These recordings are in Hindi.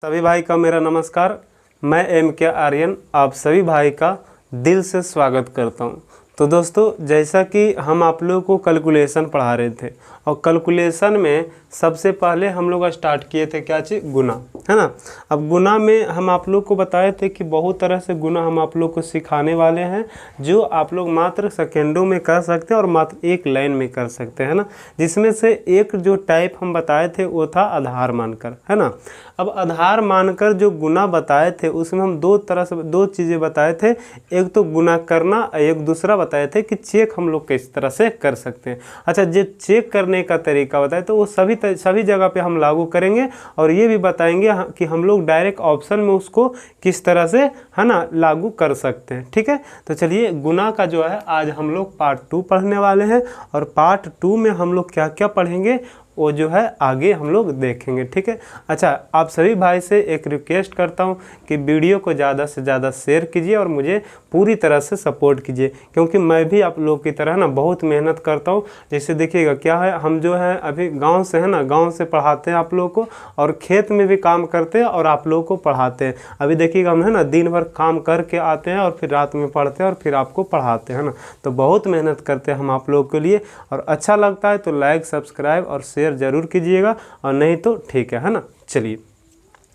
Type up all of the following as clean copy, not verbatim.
सभी भाई का मेरा नमस्कार। मैं M.K. आर्यन आप सभी भाई का दिल से स्वागत करता हूं। तो दोस्तों, जैसा कि हम आप लोगों को कैलकुलेशन पढ़ा रहे थे और कैलकुलेशन में सबसे पहले हम लोग स्टार्ट किए थे क्या चीज़, गुना, है ना। अब गुना में हम आप लोग को बताए थे कि बहुत तरह से गुना हम आप लोग को सिखाने वाले हैं, जो आप लोग मात्र सेकेंडों में कर सकते हैं और मात्र एक लाइन में कर सकते हैं ना। जिसमें से एक जो टाइप हम बताए थे वो था आधार मानकर, है ना। अब आधार मानकर जो गुना बताए थे उसमें हम दो चीज़ें बताए थे। एक तो गुना करना, एक दूसरा बताए थे कि चेक हम लोग किस तरह से कर सकते हैं। अच्छा, जो चेक करने का तरीका बताए तो वो सभी जगह पे हम लागू करेंगे और ये भी बताएंगे कि हम लोग डायरेक्ट ऑप्शन में उसको किस तरह से, है ना, लागू कर सकते हैं। ठीक है, तो चलिए गुना का जो है आज हम लोग पार्ट 2 पढ़ने वाले हैं और पार्ट 2 में हम लोग क्या क्या पढ़ेंगे वो जो है आगे हम लोग देखेंगे। ठीक है। अच्छा, आप सभी भाई से एक रिक्वेस्ट करता हूं कि वीडियो को ज़्यादा से ज़्यादा शेयर कीजिए और मुझे पूरी तरह से सपोर्ट कीजिए, क्योंकि मैं भी आप लोग की तरह ना बहुत मेहनत करता हूं। जैसे देखिएगा क्या है, हम जो है अभी गांव से, है ना, गांव से पढ़ाते हैं आप लोग को और खेत में भी काम करते हैं और आप लोग को पढ़ाते हैं। अभी देखिएगा हम, है ना, दिन भर काम करके आते हैं और फिर रात में पढ़ते हैं और फिर आपको पढ़ाते हैं ना। तो बहुत मेहनत करते हैं हम आप लोग के लिए, और अच्छा लगता है तो लाइक, सब्सक्राइब और शेयर ज़रूर कीजिएगा, और नहीं तो ठीक है ना। चलिए,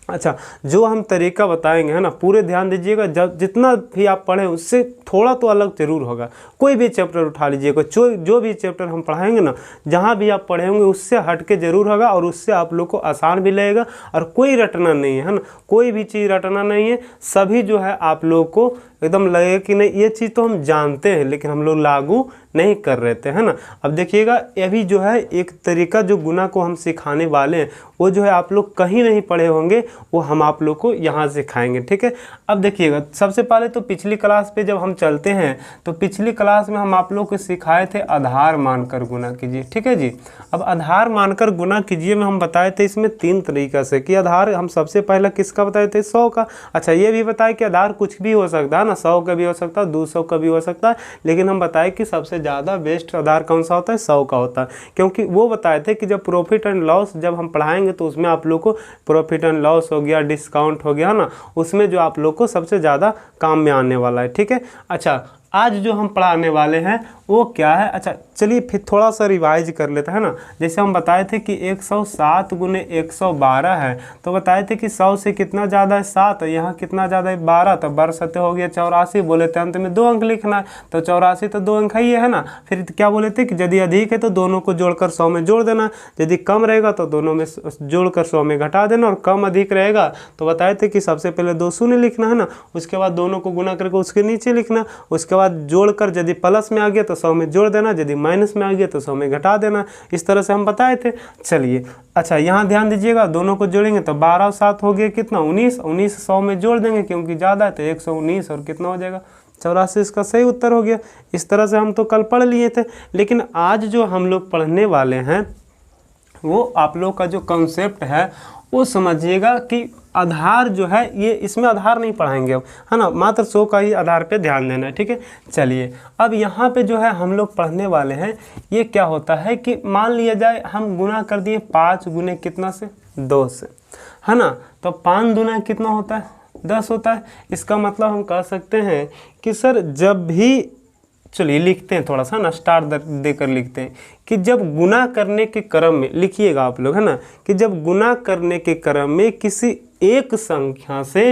अच्छा, जो हम तरीका बताएंगे, है ना, पूरे ध्यान दीजिएगा। जब जितना भी आप पढ़ें उससे थोड़ा तो अलग जरूर होगा। कोई भी चैप्टर उठा लीजिएगा, जो भी चैप्टर हम पढ़ाएंगे ना, जहाँ भी आप पढ़े होंगे उससे हट के जरूर होगा और उससे आप लोग को आसान भी लगेगा। और कोई रटना नहीं है ना, कोई भी चीज़ रटना नहीं है। सभी जो है आप लोग को एकदम लगेगा कि नहीं, ये चीज़ तो हम जानते हैं लेकिन हम लोग लागू नहीं कर रहे थे, है ना। अब देखिएगा, ये भी जो है एक तरीका जो गुना को हम सिखाने वाले हैं वो जो है आप लोग कहीं नहीं पढ़े होंगे, वो हम आप लोग को यहाँ सिखाएंगे। ठीक है। अब देखिएगा, सबसे पहले तो पिछली क्लास पे जब हम चलते हैं तो पिछली क्लास में हम आप लोग को सिखाए थे आधार मानकर गुना कीजिए। ठीक है जी। अब आधार मानकर गुना कीजिए में हम बताए थे इसमें 3 तरीका से कि आधार हम सबसे पहले किसका बताए थे, 100 का। अच्छा, ये भी बताए कि आधार कुछ भी हो सकता है ना, 100 का भी हो सकता है, 200 का भी हो सकता है, लेकिन हम बताए कि सबसे ज़्यादा बेस्ट आधार कौन सा होता है, 100 का होता है। क्योंकि वो बताए थे कि जब प्रॉफिट एंड लॉस जब हम पढ़ाएंगे तो उसमें आप लोग को प्रॉफिट एंड लॉस हो गया, डिस्काउंट हो गया ना, उसमें जो आप लोग को सबसे ज़्यादा काम में आने वाला है। ठीक है। अच्छा, आज जो हम पढ़ाने वाले हैं वो क्या है। अच्छा, चलिए फिर थोड़ा सा रिवाइज कर लेते हैं ना। जैसे हम बताए थे कि 107 गुने 112 है, तो बताए थे कि 100 से कितना ज़्यादा है, 7, यहाँ कितना ज़्यादा है, 12, तो 12 सत्य हो गया 84। बोले थे अंत में 2 अंक लिखना है, तो 84 तो 2 अंक है ना। फिर क्या बोले थे कि यदि अधिक है तो दोनों को जोड़कर 100 में जोड़ देना, यदि कम रहेगा तो दोनों में जोड़कर 100 में घटा देना, और कम अधिक रहेगा तो बताए थे कि सबसे पहले 2 शून्य लिखना है ना, उसके बाद दोनों को गुना करके उसके नीचे लिखना, उसके बाद जोड़कर यदि प्लस में आ गया तो 100 में जोड़ देना, यदि माइनस में आ गया तो 100 में घटा देना। इस तरह से हम बताए थे। चलिए, अच्छा, यहाँ ध्यान दीजिएगा, दोनों को जोड़ेंगे तो 12 और 7 हो गया कितना, 19। 19 100 में जोड़ देंगे क्योंकि ज़्यादा है तो 119 और कितना हो जाएगा, 84। इसका सही उत्तर हो गया। इस तरह से हम तो कल पढ़ लिए थे, लेकिन आज जो हम लोग पढ़ने वाले हैं वो आप लोग का जो कॉन्सेप्ट है वो समझिएगा कि आधार जो है, ये इसमें आधार नहीं पढ़ाएंगे अब, है ना, मात्र 100 का ही आधार पे ध्यान देना है। ठीक है। चलिए, अब यहाँ पे जो है हम लोग पढ़ने वाले हैं, ये क्या होता है कि मान लिया जाए हम गुना कर दिए 5 गुने कितना से, 2 से, है ना। तो 5 दुना कितना होता है, 10 होता है। इसका मतलब हम कह सकते हैं कि सर जब भी, चलिए लिखते हैं थोड़ा सा ना, स्टार देकर लिखते हैं कि जब गुना करने के क्रम में, लिखिएगा आप लोग, है ना, कि जब गुना करने के क्रम में किसी एक संख्या से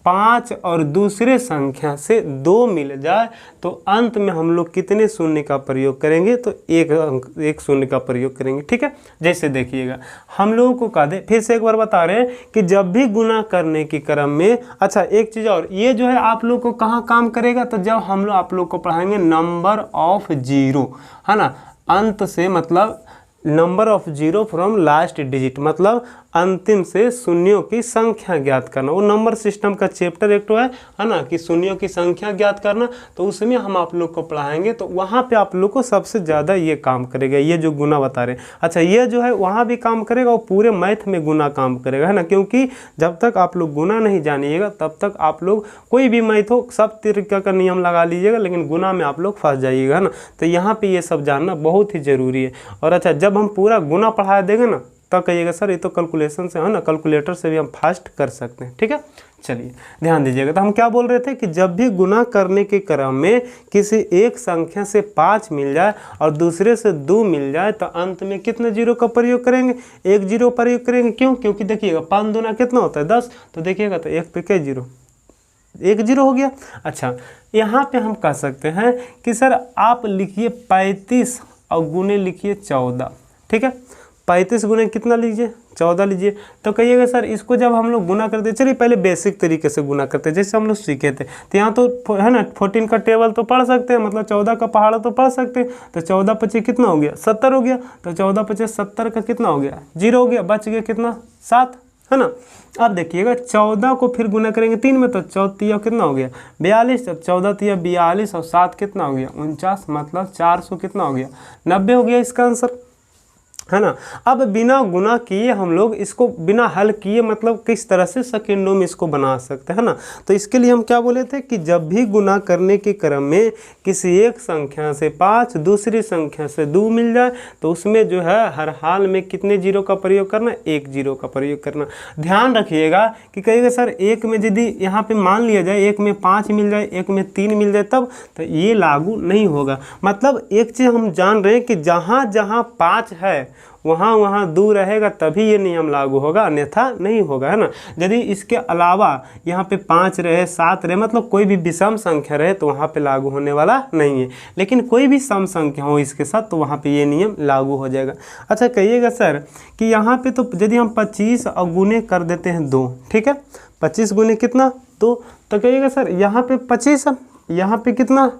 5 और दूसरे संख्या से 2 मिल जाए तो अंत में हम लोग कितने शून्य का प्रयोग करेंगे, तो एक शून्य का प्रयोग करेंगे। ठीक है। जैसे देखिएगा, हम लोगों को कह दे, फिर से एक बार बता रहे हैं कि जब भी गुना करने के क्रम में, अच्छा एक चीज़ और, ये जो है आप लोग को कहाँ काम करेगा, तो जब हम लोग आप लोग को पढ़ाएंगे नंबर ऑफ जीरो, है ना, अंत से मतलब number of zero from last digit, मतलब अंतिम से शून्यों की संख्या ज्ञात करना। वो नंबर सिस्टम का चैप्टर एक तो है ना, कि शून्यों की संख्या ज्ञात करना, तो उसमें हम आप लोग को पढ़ाएंगे। तो वहाँ पे आप लोग को सबसे ज़्यादा ये काम करेगा, ये जो गुना बता रहे हैं। अच्छा, ये जो है वहाँ भी काम करेगा और पूरे मैथ में गुना काम करेगा, है ना, क्योंकि जब तक आप लोग गुना नहीं जानिएगा तब तक आप लोग कोई भी मैथ हो सब तरीका का नियम लगा लीजिएगा, लेकिन गुना में आप लोग फंस जाइएगा, है ना। तो यहाँ पर ये सब जानना बहुत ही ज़रूरी है। और अच्छा, जब हम पूरा गुना पढ़ा देंगे ना तब कहिएगा सर ये तो कैलकुलेशन से है ना, कैलकुलेटर से भी हम फास्ट कर सकते हैं। ठीक है, चलिए ध्यान दीजिएगा। तो हम क्या बोल रहे थे कि जब भी गुना करने के क्रम में किसी एक संख्या से 5 मिल जाए और दूसरे से 2 मिल जाए तो अंत में कितने जीरो का प्रयोग करेंगे? 1 जीरो प्रयोग करेंगे। क्यों? क्योंकि देखिएगा 5 दूना कितना होता है 10, तो देखिएगा तो 1 पे कई जीरो, 1 जीरो हो गया। अच्छा, यहाँ पे हम कह सकते हैं कि सर आप लिखिए 35 और गुने लिखिए 14। ठीक है, 35 गुने कितना लीजिए? 14 लीजिए। तो कहिएगा सर इसको जब हम लोग गुना करते, चलिए पहले बेसिक तरीके से गुना करते हैं जैसे हम लोग सीखे थे। तो यहाँ तो है ना 14 का टेबल तो पढ़ सकते हैं, मतलब 14 का पहाड़ा तो पढ़ सकते हैं। तो 14 25 कितना हो गया? 70 हो गया। तो 14 25 70 का कितना हो गया? 0 हो गया, बच गया कितना? 7, है ना। अब देखिएगा 14 को फिर गुना करेंगे 3 में, तो 14 कितना हो गया? 42। तो 14 तिया 42 और 7 कितना हो गया? 49, मतलब 400 कितना हो गया? 90 हो गया इसका आंसर, है ना। अब बिना गुना किए हम लोग इसको बिना हल किए मतलब किस तरह से सेकेंडों में इसको बना सकते हैं ना। तो इसके लिए हम क्या बोले थे कि जब भी गुना करने के क्रम में किसी एक संख्या से 5 दूसरी संख्या से 2 मिल जाए तो उसमें जो है हर हाल में कितने जीरो का प्रयोग करना? 1 जीरो का प्रयोग करना। ध्यान रखिएगा कि कहिएगा सर एक में यदि यहाँ पे मान लिया जाए एक में 5 मिल जाए, एक में 3 मिल जाए तब, तो ये लागू नहीं होगा। मतलब एक चीज़ हम जान रहे हैं कि जहाँ जहाँ 5 है वहाँ वहाँ 2 रहेगा तभी ये नियम लागू होगा, अन्यथा नहीं होगा, है ना। यदि इसके अलावा यहाँ पे 5 रहे, 7 रहे, मतलब कोई भी विषम संख्या रहे तो वहाँ पे लागू होने वाला नहीं है। लेकिन कोई भी सम संख्या हो इसके साथ तो वहाँ पे ये नियम लागू हो जाएगा। अच्छा, कहिएगा सर कि यहाँ पे तो यदि हम 25 और गुने कर देते हैं 2, ठीक है, 25 गुने कितना? 2। तो कहिएगा सर यहाँ पे 25 है, यहाँ पे कितना?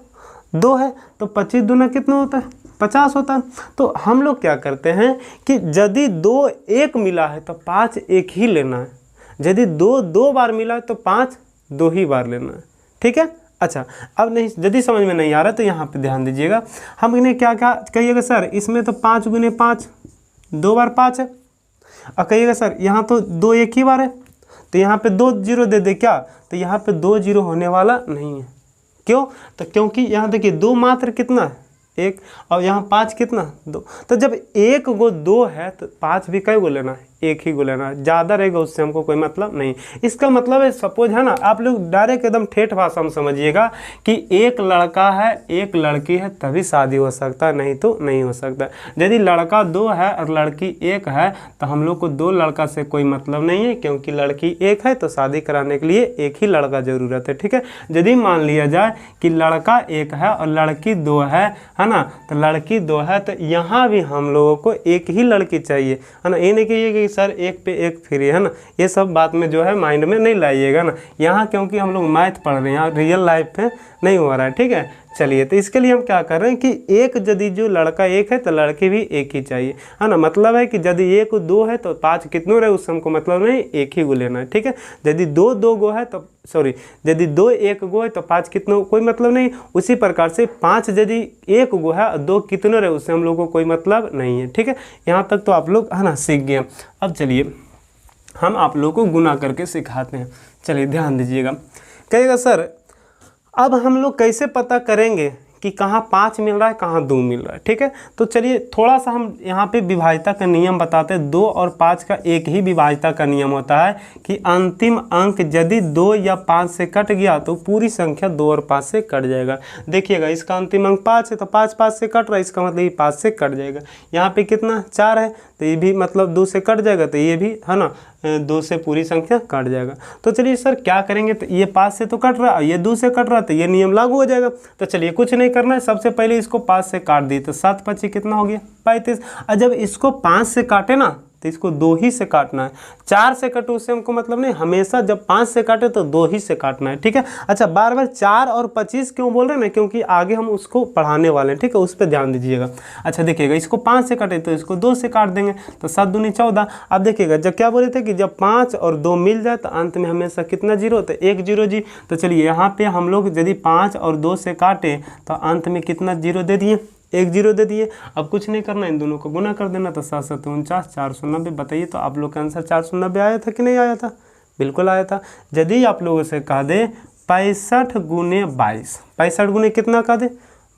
2 है, तो 25 दूना कितना होता है? 50 होता है। तो हम लोग क्या करते हैं कि यदि 2 1 मिला है तो 5 1 ही लेना है, यदि 2 2 बार मिला है तो 5 2 ही बार लेना है। ठीक है। अच्छा, अब नहीं यदि समझ में नहीं आ रहा तो यहाँ पे ध्यान दीजिएगा। हम इन्हें क्या क्या कहिएगा सर इसमें तो 5 गुने 5 2 बार 5 है, और कहिएगा सर यहाँ तो 2 1 ही बार है, तो यहाँ पे 2 जीरो दे दे क्या? तो यहाँ पे 2 जीरो होने वाला नहीं है। क्यों? तो क्योंकि यहाँ देखिए 2 मात्र कितना है? 1, और यहाँ 5 कितना? 2। तो जब 1 गो 2 है तो 5 भी कई गो लेना है? 1 ही गो लेना है। ज़्यादा रहेगा उससे हमको कोई मतलब नहीं। इसका मतलब है सपोज है ना, आप लोग डायरेक्ट एकदम ठेठ भाषा में समझिएगा कि एक लड़का है एक लड़की है तभी शादी हो सकता है, नहीं तो नहीं हो सकता। यदि लड़का 2 है और लड़की 1 है तो हम लोग को 2 लड़का से कोई मतलब नहीं है, क्योंकि लड़की 1 है तो शादी कराने के लिए 1 ही लड़का ज़रूरत है। ठीक है। यदि मान लिया जाए कि लड़का 1 है और लड़की 2 है ना, तो लड़की 2 है तो यहाँ भी हम लोगों को 1 ही लड़की चाहिए, है ना। ये नहीं कहिए कि सर 1 पे 1 फ्री, है ना। ये सब बात में जो है माइंड में नहीं लाइएगा ना यहाँ, क्योंकि हम लोग मैथ पढ़ रहे हैं, यहाँ रियल लाइफ में नहीं हो रहा है। ठीक है। चलिए, तो इसके लिए हम क्या कर रहे हैं कि एक यदि जो लड़का 1 है तो लड़की भी 1 ही चाहिए, है ना। मतलब है कि यदि 1 2 है तो 5 कितनों रहे उससे हमको मतलब नहीं, 1 ही गो लेना है। ठीक है। यदि 2 2 गो है तो सॉरी यदि 2 1 गो है तो 5 कितनों कोई मतलब नहीं। उसी प्रकार से 5 यदि 1 गो है और 2 कितनों रहे उससे हम लोग को कोई मतलब नहीं है। ठीक है। यहाँ तक तो आप लोग है ना सीख गए। अब चलिए हम आप लोगों को गुना करके सिखाते हैं। चलिए ध्यान दीजिएगा। कहिएगा सर अब हम लोग कैसे पता करेंगे कि कहाँ 5 मिल रहा है कहाँ 2 मिल रहा है? ठीक है। तो चलिए थोड़ा सा हम यहाँ पे विभाज्यता का नियम बताते हैं। 2 और 5 का एक ही विभाज्यता का नियम होता है कि अंतिम अंक यदि 2 या 5 से कट गया तो पूरी संख्या 2 और 5 से कट जाएगा। देखिएगा इसका अंतिम अंक 5 है तो 5 5 से कट रहा है, इसका मतलब ये 5 से कट जाएगा। यहाँ पे कितना 4 है तो ये भी मतलब 2 से कट जाएगा, तो ये भी है ना 2 से पूरी संख्या कट जाएगा। तो चलिए सर क्या करेंगे, तो ये 5 से तो कट रहा है, ये 2 से कट रहा है, तो ये नियम लागू हो जाएगा। तो चलिए कुछ नहीं करना है, सबसे पहले इसको 5 से काट दिए तो 7 25 कितना हो गया? 35। और जब इसको 5 से काटे ना तो इसको 2 ही से काटना है। 4 से काटो उससे हमको मतलब नहीं, हमेशा जब 5 से काटे तो 2 ही से काटना है। ठीक है। अच्छा, बार बार 4 और 25 क्यों बोल रहे हैं ना, क्योंकि आगे हम उसको पढ़ाने वाले हैं। ठीक है, उस पर ध्यान दीजिएगा। अच्छा देखिएगा इसको 5 से काटे तो इसको 2 से काट देंगे तो 7 दूनी 14। अब देखिएगा जब क्या बोले थे कि जब 5 और 2 मिल जाए तो अंत में हमेशा कितना जीरो होता है? 1 जीरो जी। तो चलिए यहाँ पे हम लोग यदि 5 और 2 से काटे तो अंत में कितना जीरो दे दिए? 1 जीरो दे दिए। अब कुछ नहीं करना, इन दोनों को गुना कर देना तो 7 7 49 490। बताइए तो आप लोग का आंसर 490 आया था कि नहीं आया था? बिल्कुल आया था। यदि आप लोगों से कह दे 65 गुने 22, 65 गुने कितना कह दे?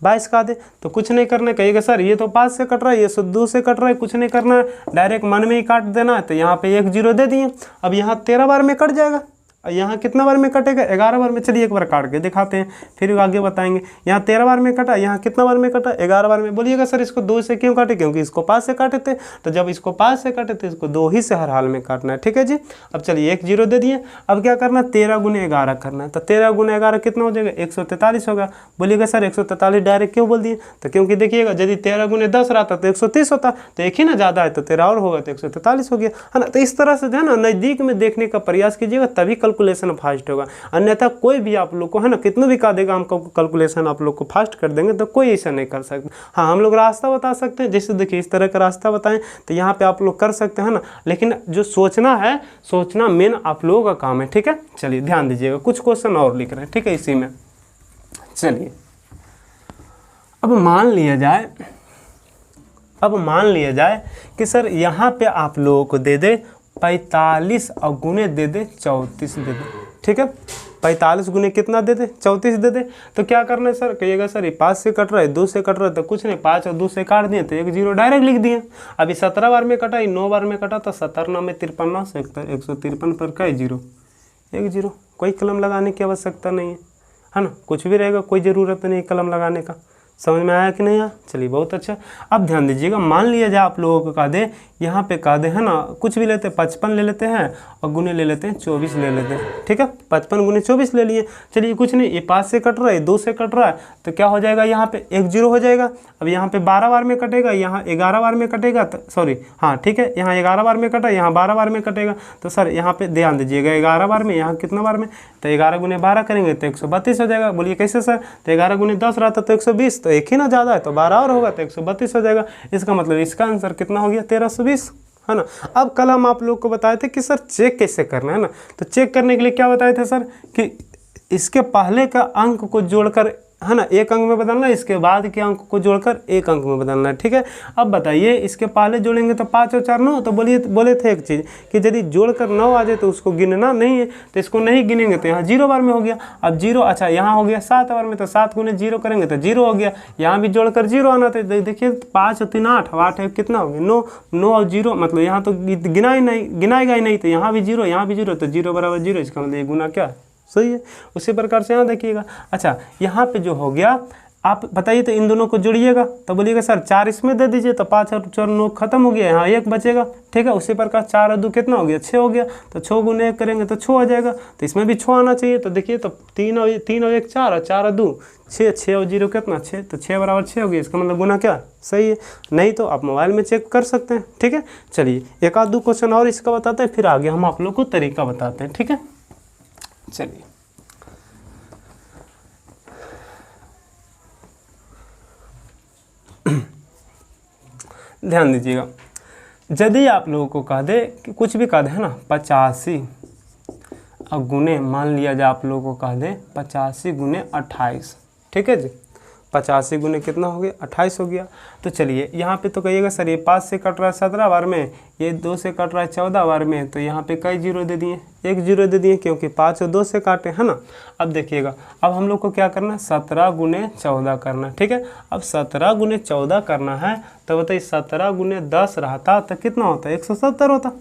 22 का दे तो कुछ नहीं करना है। कहिएगा सर ये तो 5 से कट रहा है, ये 2 से कट रहा है, कुछ नहीं करना है, डायरेक्ट मन में ही काट देना है। तो यहाँ पे 1 0 दे दिए। अब यहाँ 13 बार में कट जाएगा, यहाँ कितना बार में कटेगा, 11 बार में। चलिए एक बार काट के दिखाते हैं, फिर आगे बताएंगे। यहाँ 13 बार में कटा, यहाँ कितना बार में कटा, 11 बार में। बोलिएगा सर इसको 2 से क्यों काटे, क्योंकि इसको 5 से काटे थे, तो जब इसको 5 से काटे थे इसको 2 ही से हर हाल में काटना है। ठीक है जी। अब चलिए 1 0 दे दिए। अब क्या करना है, 13 × 11 करना है। तो 13 × 11 कितना हो जाएगा, 143 होगा। बोलिएगा सर 143 डायरेक्ट क्यों बोल दिए, तो क्योंकि देखिएगा यदि 13 × 10 रहता तो 130 होता, तो एक ही ना ज़्यादा है तो 13 और होगा तो 143 हो गया, है ना। तो इस तरह से जो है ना नज़दीक में देखने का प्रयास कीजिएगा, तभी कैलकुलेशन फास्ट होगा। अन्यथा कोई भी आप लोग को, है ना, कितना भी का देगा, हम कैलकुलेशन आप लोग को फास्ट कर देंगे, तो कोई ऐसा नहीं कर सकते। हाँ हम लोग रास्ता बता सकते हैं, जैसे देखिए इस तरह का रास्ता बताएं तो यहाँ पे आप लोग कर सकते हैं ना, लेकिन जो सोचना है, सोचना मेन आप लोगों का काम है। ठीक है, चलिए ध्यान दीजिएगा, कुछ क्वेश्चन और लिख रहे हैं। ठीक है, इसी में चलिए अब मान लिया जाए कि सर यहाँ पे आप लोगों को दे दे 45 और गुने दे दे 34 दे दे। ठीक है, 45 गुने कितना दे दे, 34 दे दे। तो क्या करना है सर, कहिएगा सर ये 5 से कट रहा है, 2 से कट रहा है, तो कुछ नहीं, 5 और 2 से काट दिए तो 1 0 डायरेक्ट लिख दिए। अभी 17 बार में कटा, 9 बार में कटा, तो 17 9 में 53 से 153 पर का 0 1 0। कोई कलम लगाने की आवश्यकता नहीं है ना, कुछ भी रहेगा, कोई ज़रूरत नहीं कलम लगाने का। समझ में आया कि नहीं आया, चलिए बहुत अच्छा। अब ध्यान दीजिएगा, मान लिया जाए आप लोगों को का दे, यहाँ पे का दे, है ना, कुछ भी लेते हैं, 55 ले लेते हैं और गुने ले लेते हैं 24 ले लेते हैं। ठीक है, 55 गुने 24 ले लिए। चलिए कुछ नहीं, ये 5 से कट रहा है, 2 से कट रहा है, तो क्या हो जाएगा, यहाँ पे 1 0 हो जाएगा। अब यहाँ पे 12 बार में कटेगा, यहाँ 11 बार में कटेगा, तो सॉरी हाँ ठीक है, यहाँ 11 बार में कटा, यहाँ 12 बार में कटेगा। तो सर यहाँ पे ध्यान दीजिएगा, 11 बार में, यहाँ कितना बार में, तो 11 गुने 12 करेंगे तो 132 हो जाएगा। बोलिए कैसे सर, तो 11 गुने 10 रहता तो 120, तो एक ही ना ज़्यादा है, तो 12 और होगा तो 132 हो जाएगा। इसका मतलब इसका आंसर कितना हो गया, 1320, है ना। अब कल हम आप लोग को बताए थे कि सर चेक कैसे करना है ना, तो चेक करने के लिए क्या बताए थे सर, कि इसके पहले का अंक को जोड़कर, है ना, एक अंक में बदलना है, इसके बाद के अंक को जोड़कर एक अंक में बदलना है। ठीक है, अब बताइए इसके पहले जोड़ेंगे तो 5 और 4 9, तो बोले थे एक चीज़ कि यदि जोड़कर 9 आ जाए तो उसको गिनना नहीं है, तो इसको नहीं गिनेंगे तो यहाँ 0 बार में हो गया। अब 0, अच्छा यहाँ हो गया 7 बार में, तो 7 गुने 0 करेंगे तो 0 हो गया। यहाँ भी जोड़कर 0 आना था, देखिए 5 और 3 8, 8 है कितना हो गया 9, 9 और 0, मतलब यहाँ तो गिनाएगा ही नहीं, तो यहाँ भी 0, यहाँ भी 0, तो 0 बराबर 0, इसका मतलब ये गुना क्या है, सही है। उसी प्रकार से यहाँ देखिएगा, अच्छा यहाँ पे जो हो गया, आप बताइए तो इन दोनों को जोड़िएगा, तो बोलिएगा सर 4 इसमें दे दीजिए, तो 5 और 4 9 खत्म हो गया, यहाँ 1 बचेगा। ठीक है, उसी प्रकार 4 और 2 कितना हो गया, 6 हो गया, तो 6 गुने 1 करेंगे तो 6 आ जाएगा, तो इसमें भी 6 आना चाहिए। तो देखिए, तो 3 और 1 4 और 4 और 2 6, 6 और 0 कितना 6, तो 6 बराबर 6 हो गया, इसका मतलब गुना क्या सही है। नहीं तो आप मोबाइल में चेक कर सकते हैं। ठीक है, चलिए एक आध 2 क्वेश्चन और इसका बताते हैं, फिर आगे हम आप लोग को तरीका बताते हैं। ठीक है, चलिए ध्यान दीजिएगा, यदि आप लोगों को कह दे कि कुछ भी कह दे, है ना, 85 और गुने, मान लिया जाए आप लोगों को कह दे 85 गुने 28। ठीक है जी, 85 गुने कितना हो गया, 28 हो गया। तो चलिए यहाँ पे तो कहिएगा सर ये 5 से कट रहा है 17 बार में, ये 2 से कट रहा है 14 बार में, तो यहाँ पे कई 0 दे दिए, 1 0 दे दिए, क्योंकि 5 और 2 से काटे, है ना। अब देखिएगा, अब हम लोग को क्या करना है, 17 गुने 14 करना है। ठीक है, अब 17 गुने 14 करना है, तो बताइए 17 गुने 10 रहता तो कितना होता है, 170 होता,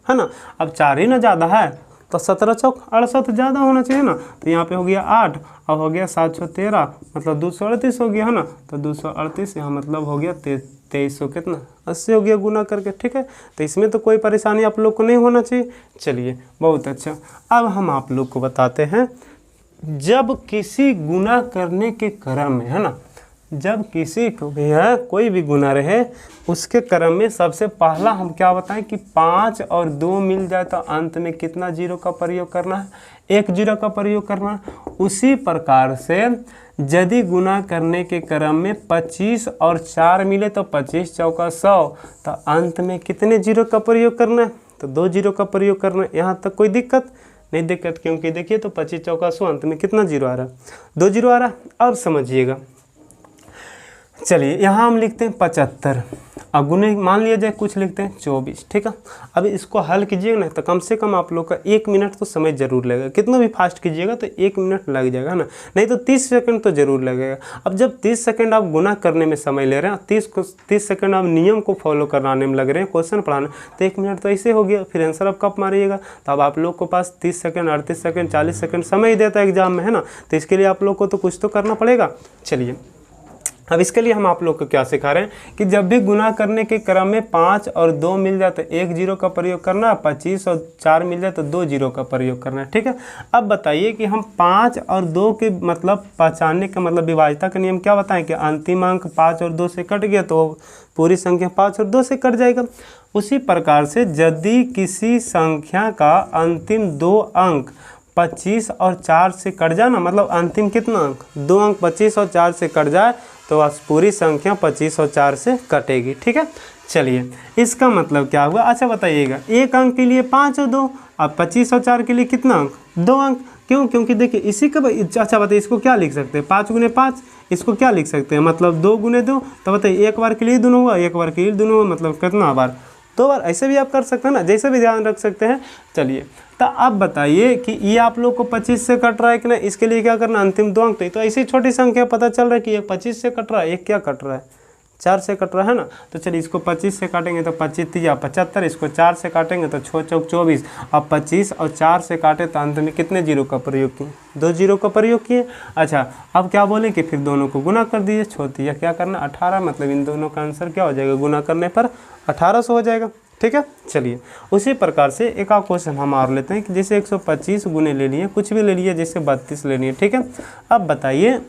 है ना। अब 4 ही ना ज़्यादा है, तो 17 चौक 68 ज़्यादा होना चाहिए ना, तो यहाँ पे हो गया 8 और हो गया 7 6 13, मतलब 238 हो गया, है ना। तो 238 यहाँ मतलब हो गया 2300 कितना 80 हो गया गुना करके। ठीक है, तो इसमें तो कोई परेशानी आप लोग को नहीं होना चाहिए। चलिए बहुत अच्छा, अब हम आप लोग को बताते हैं, जब किसी गुना करने के क्रम में, है ना, जब किसी को भी है कोई भी गुना रहे, उसके क्रम में सबसे पहला हम क्या बताएं कि 5 और 2 मिल जाए तो अंत में कितना 0 का प्रयोग करना है, 1 0 का प्रयोग करना है। उसी प्रकार से यदि गुना करने के क्रम में 25 और 4 मिले तो 25 चौका 100, तो अंत में कितने 0 का प्रयोग करना है, तो 2 0 का प्रयोग करना है। यहाँ तक कोई दिक्कत नहीं, दिक्कत क्योंकि देखिए तो 25 चौका 100, अंत में कितना 0 आ रहा है, 2 0 आ रहा है। अब समझिएगा, चलिए यहाँ हम लिखते हैं 75 और गुने मान लिया जाए कुछ लिखते हैं 24, ठीक है। अब इसको हल कीजिएगा ना तो कम से कम आप लोग का 1 मिनट तो समय ज़रूर लगेगा। कितना भी फास्ट कीजिएगा तो 1 मिनट लग जाएगा ना, नहीं तो 30 सेकंड तो ज़रूर लगेगा। अब जब 30 सेकंड आप गुना करने में समय ले रहे हैं, 30 सेकंड आप नियम को फॉलो कराने में लग रहे हैं, क्वेश्चन पढ़ाने, तो 1 मिनट तो ऐसे हो गया। फिर आंसर आप कब मारिएगा, तो अब आप लोग को पास 30 सेकंड 38 सेकंड 40 सेकंड समय ही देता है एग्जाम में, है ना। तो इसके लिए आप लोग को तो कुछ तो करना पड़ेगा। चलिए अब इसके लिए हम आप लोग को क्या सिखा रहे हैं कि जब भी गुना करने के क्रम में 5 और 2 मिल जाए तो 1 जीरो का प्रयोग करना है, 25 और 4 मिल जाए तो 2 जीरो का प्रयोग करना है, ठीक है। अब बताइए कि हम 5 और 2 के मतलब पहचानने का मतलब विभाज्यता का नियम क्या बताएं कि अंतिम अंक 5 और 2 से कट गया तो पूरी संख्या 5 और 2 से कट जाएगा। उसी प्रकार से यदि किसी संख्या का अंतिम 2 अंक 25 और 4 से कट जाए ना, मतलब अंतिम कितना अंक 2 अंक 25 और 4 से कट जाए तो पूरी संख्या 25 और 4 से कटेगी, ठीक है। चलिए इसका मतलब क्या हुआ, अच्छा बताइएगा, एक अंक के लिए 5 और 2, अब 25 और 4 के लिए कितना अंक 2 अंक, क्यों, क्योंकि देखिए इसी का अच्छा बताइए इसको क्या लिख सकते हैं 5 गुने 5, इसको क्या लिख सकते हैं मतलब 2 गुने 2, तो बताइए एक बार के लिए दोनों हुआ, एक बार के लिए दोनों हुआ, मतलब कितना बार 2 बार, ऐसे भी आप कर सकते हैं ना, जैसे भी ध्यान रख सकते हैं। चलिए तो अब बताइए कि ये आप लोग को 25 से कट रहा है कि ना, इसके लिए क्या करना अंतिम 2 अंक, तो ऐसी छोटी संख्या पता चल रहा है कि ये 25 से कट रहा है, एक क्या कट रहा है 4 से कट रहा है ना। तो चलिए इसको 25 से काटेंगे तो 25 या 75, इसको 4 से काटेंगे तो 6 चौक 24, अब 25 और 4 से काटे तो अंत में कितने जीरो का प्रयोग किए, 2 जीरो का प्रयोग किए। अच्छा अब क्या बोले कि फिर दोनों को गुना कर दीजिए, छोटी या क्या करना 18, मतलब इन दोनों का आंसर क्या हो जाएगा, गुना करने पर 1800 हो जाएगा, ठीक है। चलिए उसी प्रकार से एक और क्वेश्चन हम और लेते हैं कि जैसे 125 गुने ले लिए, कुछ भी ले लिए, जैसे 32 ले लिए, ठीक है। अब बताइए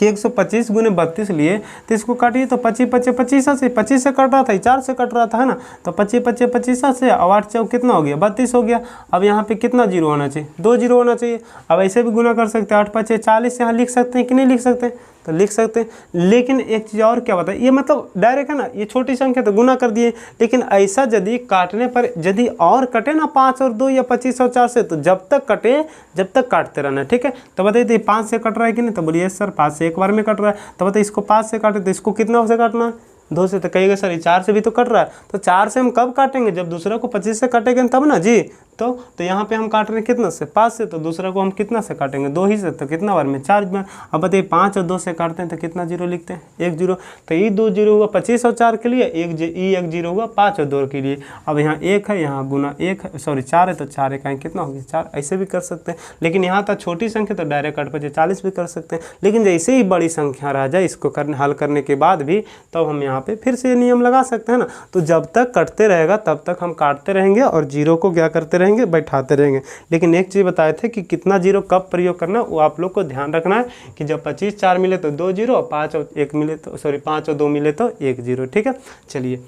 कि 125 गुने 32 लिए तो इसको काटिए तो 25 25 25 से 25 से कट रहा था, 4 से कट रहा था, है ना, तो 25 25 25 से 8 चौक कितना हो गया 32 हो गया। अब यहाँ पे कितना जीरो होना चाहिए, 2 जीरो होना चाहिए। अब ऐसे भी गुना कर सकते हैं, 8 5 40 यहाँ लिख सकते हैं कि नहीं लिख सकते, तो लिख सकते हैं। लेकिन एक चीज़ और क्या बताए, ये मतलब डायरेक्ट है ना, ये छोटी संख्या तो गुना कर दिए, लेकिन ऐसा यदि काटने पर यदि और कटे ना 5 और 2 या 25 और 4 से, तो जब तक कटे जब तक काटते रहना, ठीक है। तो बताइए 5 से कट रहा है कि नहीं, तो बोलिए सर 5 से एक बार में कट रहा है, तो बताइए इसको 5 से काटे तो इसको कितना से काटना है 2 से, तो कहिएगा सर ये 4 से भी तो कट रहा है, तो 4 से हम कब काटेंगे जब दूसरा को 25 से काटेंगे तब ना जी। तो यहाँ पे हम काट रहे हैं कितना से 5 से, तो दूसरा को हम कितना से काटेंगे 2 ही से, तो कितना बार में 4 बार। अब बताइए 5 और 2 से काटते हैं तो कितना जीरो लिखते हैं 1 जीरो, तो ये 2 जीरो हुआ 25 और 4 के लिए, एक जीरो हुआ 5 और 2 के लिए। अब यहाँ 1 है, यहाँ गुना 1 है, सॉरी 4 है, तो 4 1 कितना हो गया 4, ऐसे भी कर सकते हैं। लेकिन यहाँ तक छोटी संख्या तो डायरेक्ट 8 5 40 भी कर सकते हैं, लेकिन जैसे ही बड़ी संख्या रह जाए इसको हल करने के बाद भी तब हम यहाँ पे फिर से नियम लगा सकते हैं ना। तो जब तक कटते रहेगा तब तक हम काटते रहेंगे और जीरो को क्या करते रहेंगे, बैठाते रहेंगे। लेकिन एक चीज़ बताए थे कि कितना जीरो कब प्रयोग करना, वो आप लोग को ध्यान रखना है कि जब 25 4 मिले तो 2 जीरो, 5 और 1 मिले तो सॉरी 5 और 2 मिले तो 1 जीरो, ठीक है। चलिए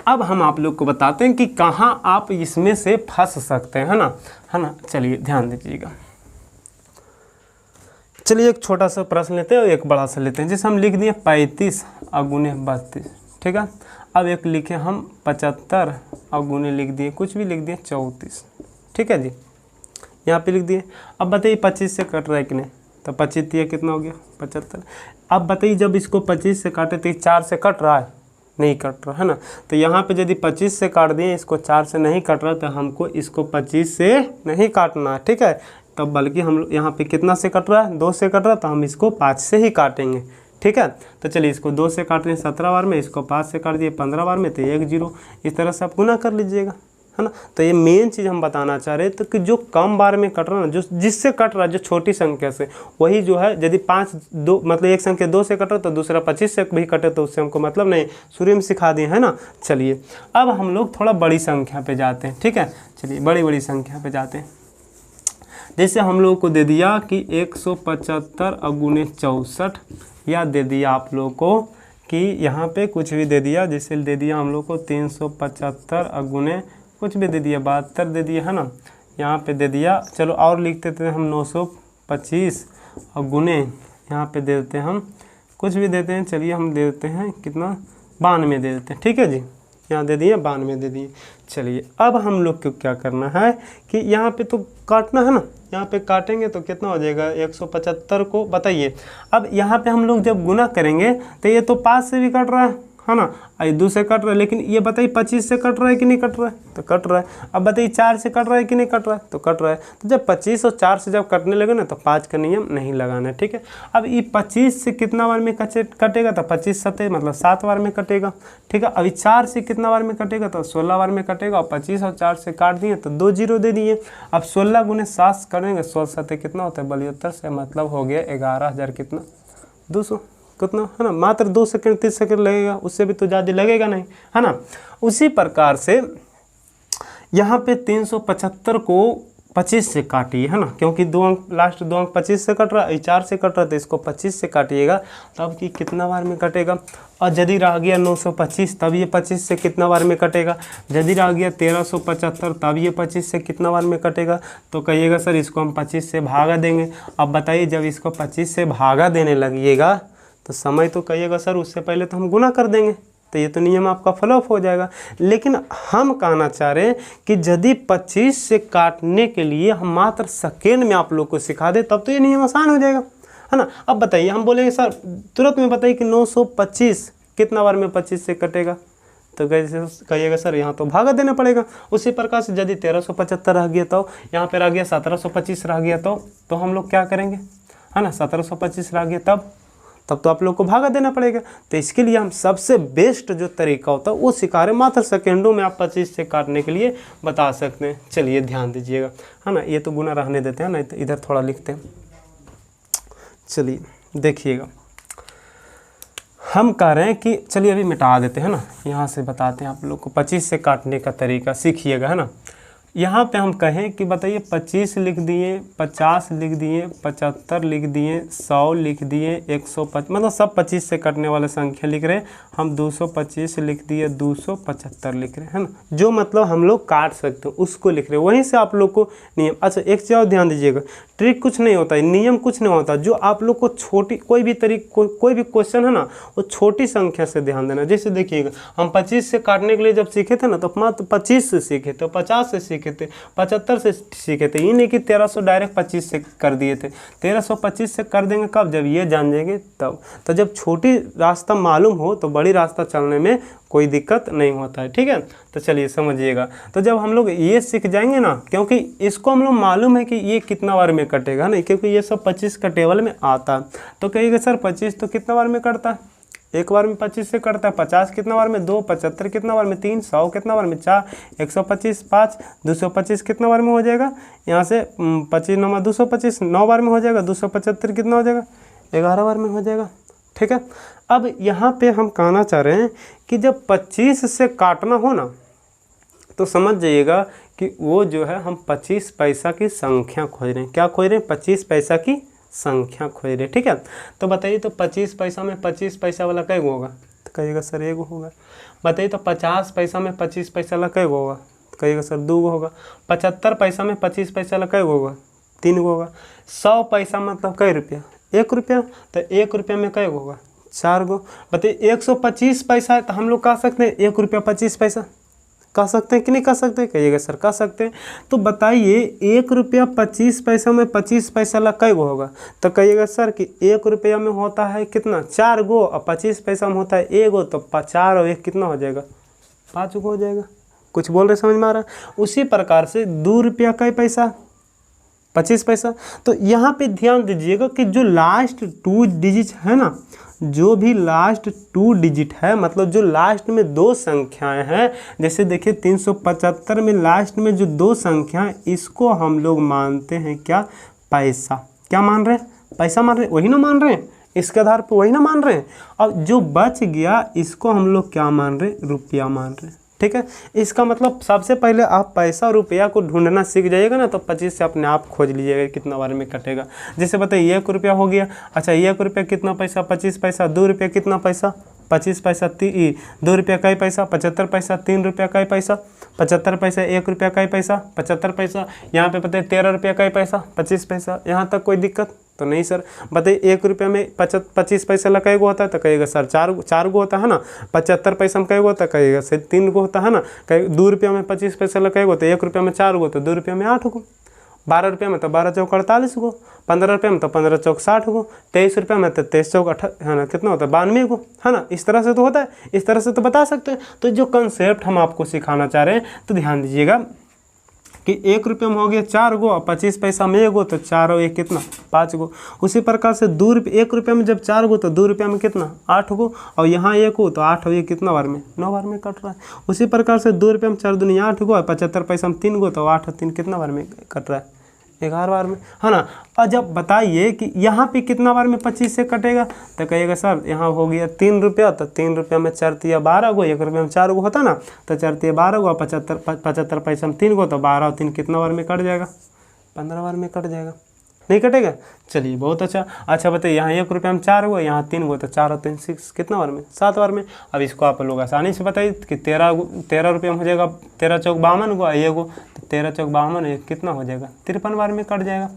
अब हम आप लोग को बताते हैं कि कहाँ आप इसमें से फंस सकते हैं, है ना। चलिए ध्यान दीजिएगा। चलिए एक छोटा सा प्रश्न लेते हैं और एक बड़ा सा लेते हैं। जैसे हम लिख दिए 35 और गुने 32, ठीक है। अब एक लिखे हम 75 और गुने लिख दिए, कुछ भी लिख दिए 34, ठीक है जी, यहाँ पे लिख दिए। अब बताइए 25 से कट रहा है कि नहीं, तो 25 कितना हो गया 75। अब बताइए जब इसको 25 से काटे तो 4 से कट रहा है, नहीं कट रहा है ना, तो यहाँ पे यदि 25 से काट दिए, इसको 4 से नहीं कट रहा, तो हमको इसको 25 से नहीं काटना है, ठीक है। तब बल्कि हम यहाँ पे कितना से कट रहा है 2 से कट रहा है, तो हम इसको 5 से ही काटेंगे, ठीक है। तो चलिए इसको 2 से काट रहे हैं 17 बार में, इसको 5 से काट दिए 15 बार में, तो 1 जीरो। इस तरह से आप गुना कर लीजिएगा, है ना। तो ये मेन चीज़ हम बताना चाह रहे हैं, तो कि जो कम बार में कट रहा है ना, जो जिससे कट रहा है जो छोटी संख्या से, वही जो है यदि 5 2 मतलब एक संख्या 2 से कट रहा तो दूसरा 25 से भी कटे तो उससे हमको मतलब नहीं, शुरू में सिखा दिए, है ना। चलिए अब हम लोग थोड़ा बड़ी संख्या पे जाते हैं, ठीक है। चलिए बड़ी संख्या पे जाते हैं। जैसे हम लोगों को दे दिया कि 175 और गुने 64, या दे दिया आप लोगों को कि यहाँ पे कुछ भी दे दिया, जैसे दे दिया हम लोग को 375 और गुने कुछ भी दे दिया 72 दे दिया, है ना। यहाँ पे दे दिया, चलो और लिख देते हैं हम 925 और गुने यहाँ पे दे देते हैं हम कुछ भी देते हैं, चलिए हम दे देते हैं कितना 92 दे देते हैं, ठीक है जी। यहाँ दे दिए 92 दे दिए। चलिए अब हम लोग को क्या करना है कि यहाँ पे तो काटना है ना, यहाँ पे काटेंगे तो कितना हो जाएगा 175 को बताइए। अब यहाँ पे हम लोग जब गुना करेंगे तो ये तो 5 से भी कट रहा है ना, 2 से कट रहा है, लेकिन ये बताइए 25 से कट रहा है कि नहीं कट रहा है, तो कट रहा है। अब बताइए 4 से कट रहा है कि नहीं कट रहा है, तो कट रहा है। तो जब 25 और 4 से जब कटने लगे ना तो 5 का नियम नहीं लगाना है, ठीक है। अब ये 25 से कितना बार में कटेगा, तो 25 7 मतलब 7 बार में कटेगा, ठीक है। अभी 4 से कितना बार में कटेगा, तो 16 बार में कटेगा। और 25 और 4 से काट दिए तो 2 0 दे दिए। अब 16 गुने 7 करेंगे, 16 7 कितना होता है 72 से, मतलब हो गया 11,000 कितना 200 कितना है ना, मात्र 2 सेकंड 30 सेकंड लगेगा, उससे भी तो ज़्यादा लगेगा नहीं, है ना। उसी प्रकार से यहाँ पे 375 को 25 से काटिए, है ना, क्योंकि 2 अंक लास्ट 2 अंक 25 से कट रहा है, 4 से कट रहा है, तो इसको 25 से काटिएगा तब कि कितना बार में कटेगा। और यदि रह गया 925 तब ये 25 से कितना बार में कटेगा। यदि रह गया 1375 तब ये 25 से कितना बार में कटेगा। तो कहिएगा सर इसको हम 25 से भागा देंगे। अब बताइए जब इसको 25 से भागा देने लगिएगा तो समय तो कहिएगा सर उससे पहले तो हम गुना कर देंगे, तो ये तो नियम आपका फ्लॉप हो जाएगा। लेकिन हम कहना चाह रहे हैं कि यदि 25 से काटने के लिए हम मात्र सेकेंड में आप लोग को सिखा दें तब तो ये नियम आसान हो जाएगा, है ना। अब बताइए हम बोलेंगे सर तुरंत में बताइए कि 925 कितना बार में 25 से कटेगा, तो कैसे कहिएगा सर यहाँ तो भागा देना पड़ेगा। उसी प्रकार से यदि 1375 रह गया तो यहाँ पे रह गया 1725 रह गया तो हम लोग क्या करेंगे, है ना, 1725 रह गया तब तो आप लोग को भागा देना पड़ेगा। तो इसके लिए हम सबसे बेस्ट जो तरीका होता है वो सिखा रहे, मात्र सेकेंडों में आप 25 से काटने के लिए बता सकते हैं। चलिए ध्यान दीजिएगा, है ना, ये तो गुना रहने देते हैं, नहीं तो इधर थोड़ा लिखते हैं। चलिए देखिएगा, हम कह रहे हैं कि चलिए अभी मिटा देते हैं ना, यहाँ से बताते हैं आप लोग को 25 से काटने का तरीका सीखिएगा, है ना। यहाँ पे हम कहें कि बताइए 25 लिख दिए, 50 लिख दिए, 75 लिख दिए, 100 लिख दिए, 125 मतलब सब 25 से कटने वाले संख्या लिख रहे हैं। हम 225 लिख दिए, 275 लिख रहे हैं, है ना, जो मतलब हम लोग काट सकते हैं उसको लिख रहे हैं। वहीं से आप लोग को नियम, अच्छा एक चीज़ और ध्यान दीजिएगा, ट्रिक कुछ नहीं होता है, नियम कुछ नहीं होता, जो आप लोग को छोटी कोई भी क्वेश्चन है ना वो छोटी संख्या से ध्यान देना। जैसे देखिएगा हम 25 से काटने के लिए जब सीखे थे ना तो मात्र 25 से सीखे थे, 50 से सीखे थे, 75 से सीखे थे, ये नहीं कि 1300 डायरेक्ट 25 से कर दिए थे। 1325 से कर देंगे कब, जब ये जान जाएंगे तब। तो जब छोटी रास्ता मालूम हो तो बड़ी रास्ता चलने में कोई दिक्कत नहीं होता है, ठीक है। तो चलिए समझिएगा, तो जब हम लोग ये सीख जाएंगे ना, क्योंकि इसको हम लोग मालूम है कि ये कितना बार में कटेगा ना, क्योंकि ये सब 25 का टेबल में आता है। तो कहिएगा सर 25 तो कितना बार में कटता है, एक बार में 25 से कटता है। 50 कितना बार में 2, 75 कितना बार में 3, 100 कितना बार में 4, 125 5, 225 कितना बार में हो जाएगा, यहाँ से 25 9 225 9 बार में हो जाएगा, 275 कितना हो जाएगा 11 बार में हो जाएगा, ठीक है। अब यहाँ पे हम कहना चाह रहे हैं कि जब 25 से काटना हो ना तो समझ जाइएगा कि वो जो है हम 25 पैसा की संख्या खोज रहे हैं। क्या खोज रहे हैं, 25 पैसा की संख्या खोज रहे हैं, ठीक है। तो बताइए तो 25 पैसा में 25 पैसा वाला कै गो होगा, तो कहिएगा सर 1 होगा। बताइए तो 50 पैसा में 25 पैसा वाला कै गो होगा, तो कहिएगा सर 2 होगा। 75 पैसा में 25 पैसा वाला कै गो होगा, 3 होगा। 100 पैसा मतलब कै रुपया, 1 रुपया, तो 1 रुपया में कै गो होगा, 4 गो। बताइए 125 पैसा है तो हम लोग कह सकते हैं 1 रुपया 25 पैसा, कह सकते हैं कि नहीं कह सकते, कहिएगा सर कह सकते हैं। तो बताइए 1 रुपया 25 पैसा में 25 पैसा ला कै गो होगा, तो कहिएगा सर कि 1 रुपया में होता है कितना 4 गो, और 25 पैसा में होता है 1 गो, तो 4 और 1 कितना हो जाएगा 5 गो हो जाएगा। कुछ बोल रहे समझ में आ रहा है। उसी प्रकार से 2 रुपया कै पैसा 25 पैसा। तो यहाँ पे ध्यान दीजिएगा कि जो लास्ट 2 डिजिट है ना, जो भी लास्ट 2 डिजिट है, मतलब जो लास्ट में 2 संख्याएं हैं, जैसे देखिए 375 में लास्ट में जो 2 संख्याएं, इसको हम लोग मानते हैं क्या, पैसा। क्या मान रहे हैं, पैसा मान रहे हैं, वही ना मान रहे हैं, इसके आधार पर वही ना मान रहे हैं। अब जो बच गया इसको हम लोग क्या मान रहे हैं, रुपया मान रहे हैं, ठीक है। इसका मतलब सबसे पहले आप पैसा रुपया को ढूंढना सीख जाइएगा ना, तो 25 से अपने आप खोज लीजिएगा कितना बार में कटेगा। जैसे बताइए 1 रुपया हो गया, अच्छा 1 रुपया कितना पैसा 25 पैसा, 2 रुपया कितना पैसा 25 पैसा, 2 रुपया का पैसा 75 पैसा, 3 रुपया का पैसा 75 पैसा, 1 रुपया का पैसा 75 पैसा, यहाँ पे बताइए 13 रुपया का पैसा 25 पैसा। यहाँ तक कोई दिक्कत तो नहीं सर। बताइए 1 रुपये में 25 पैसा ला कई गो होता है, तो कहिएगा सर 4 गो होता है ना। 75 पैसा में कई गो होता है, कहिएगा सर 3 गो होता है ना। 2 रुपये में 25 पैसा ला कई गो, तो 1 रुपये में 4 गो, तो 2 रुपये में 8 गो। 12 रुपये में तो 12 चौक 48 गो। 15 रुपये में तो 15 चौक 60 गो। 23 रुपये में तो 23 चौक है ना, कितना होता है 92 गो, है ना। इस तरह से तो होता है, इस तरह से तो बता सकते हैं। तो जो कंसेप्ट हम आपको सिखाना चाह रहे हैं, तो ध्यान दीजिएगा कि 1 रुपये में हो गया 4 गो और 25 पैसा में 1 गो, तो 4 और 1 कितना 5 गो। उसी प्रकार से 1 रुपये में जब 4 गो, तो 2 रुपये में कितना 8 गो, और यहाँ 1 हो तो 8 और 1 कितना बार में 9 बार में कट रहा है। उसी प्रकार से 2 रुपये में 4 दूनी 8 गो और 75 पैसा में 3 गो, तो 8 और 3 कितना बार में कट रहा है 11 बार में, है ना। और जब बताइए कि यहाँ पे कितना बार में 25 से कटेगा, तो कहिएगा सर यहाँ हो गया 3 रुपया, तो 3 रुपये में 4 तिया 12 गो, 1 रुपये में 4 गो होता ना, तो 4 तिया 12 गो, 75 पैसा में 3 गो, तो 12 और 3 कितना बार में कट जाएगा 15 बार में कट जाएगा, नहीं कटेगा। चलिए बहुत अच्छा। अच्छा बताइए यहाँ 1 रुपये में 4 गो, यहाँ 3 गो, तो 4 और 3 6 कितना बार में 7 बार में। अब इसको आप लोग आसानी से बताइए कि 13 रुपये में हो जाएगा 13 चौक 52 गो, ये गो, तो 13 चौक 52 कितना हो जाएगा 53 बार में कट जाएगा।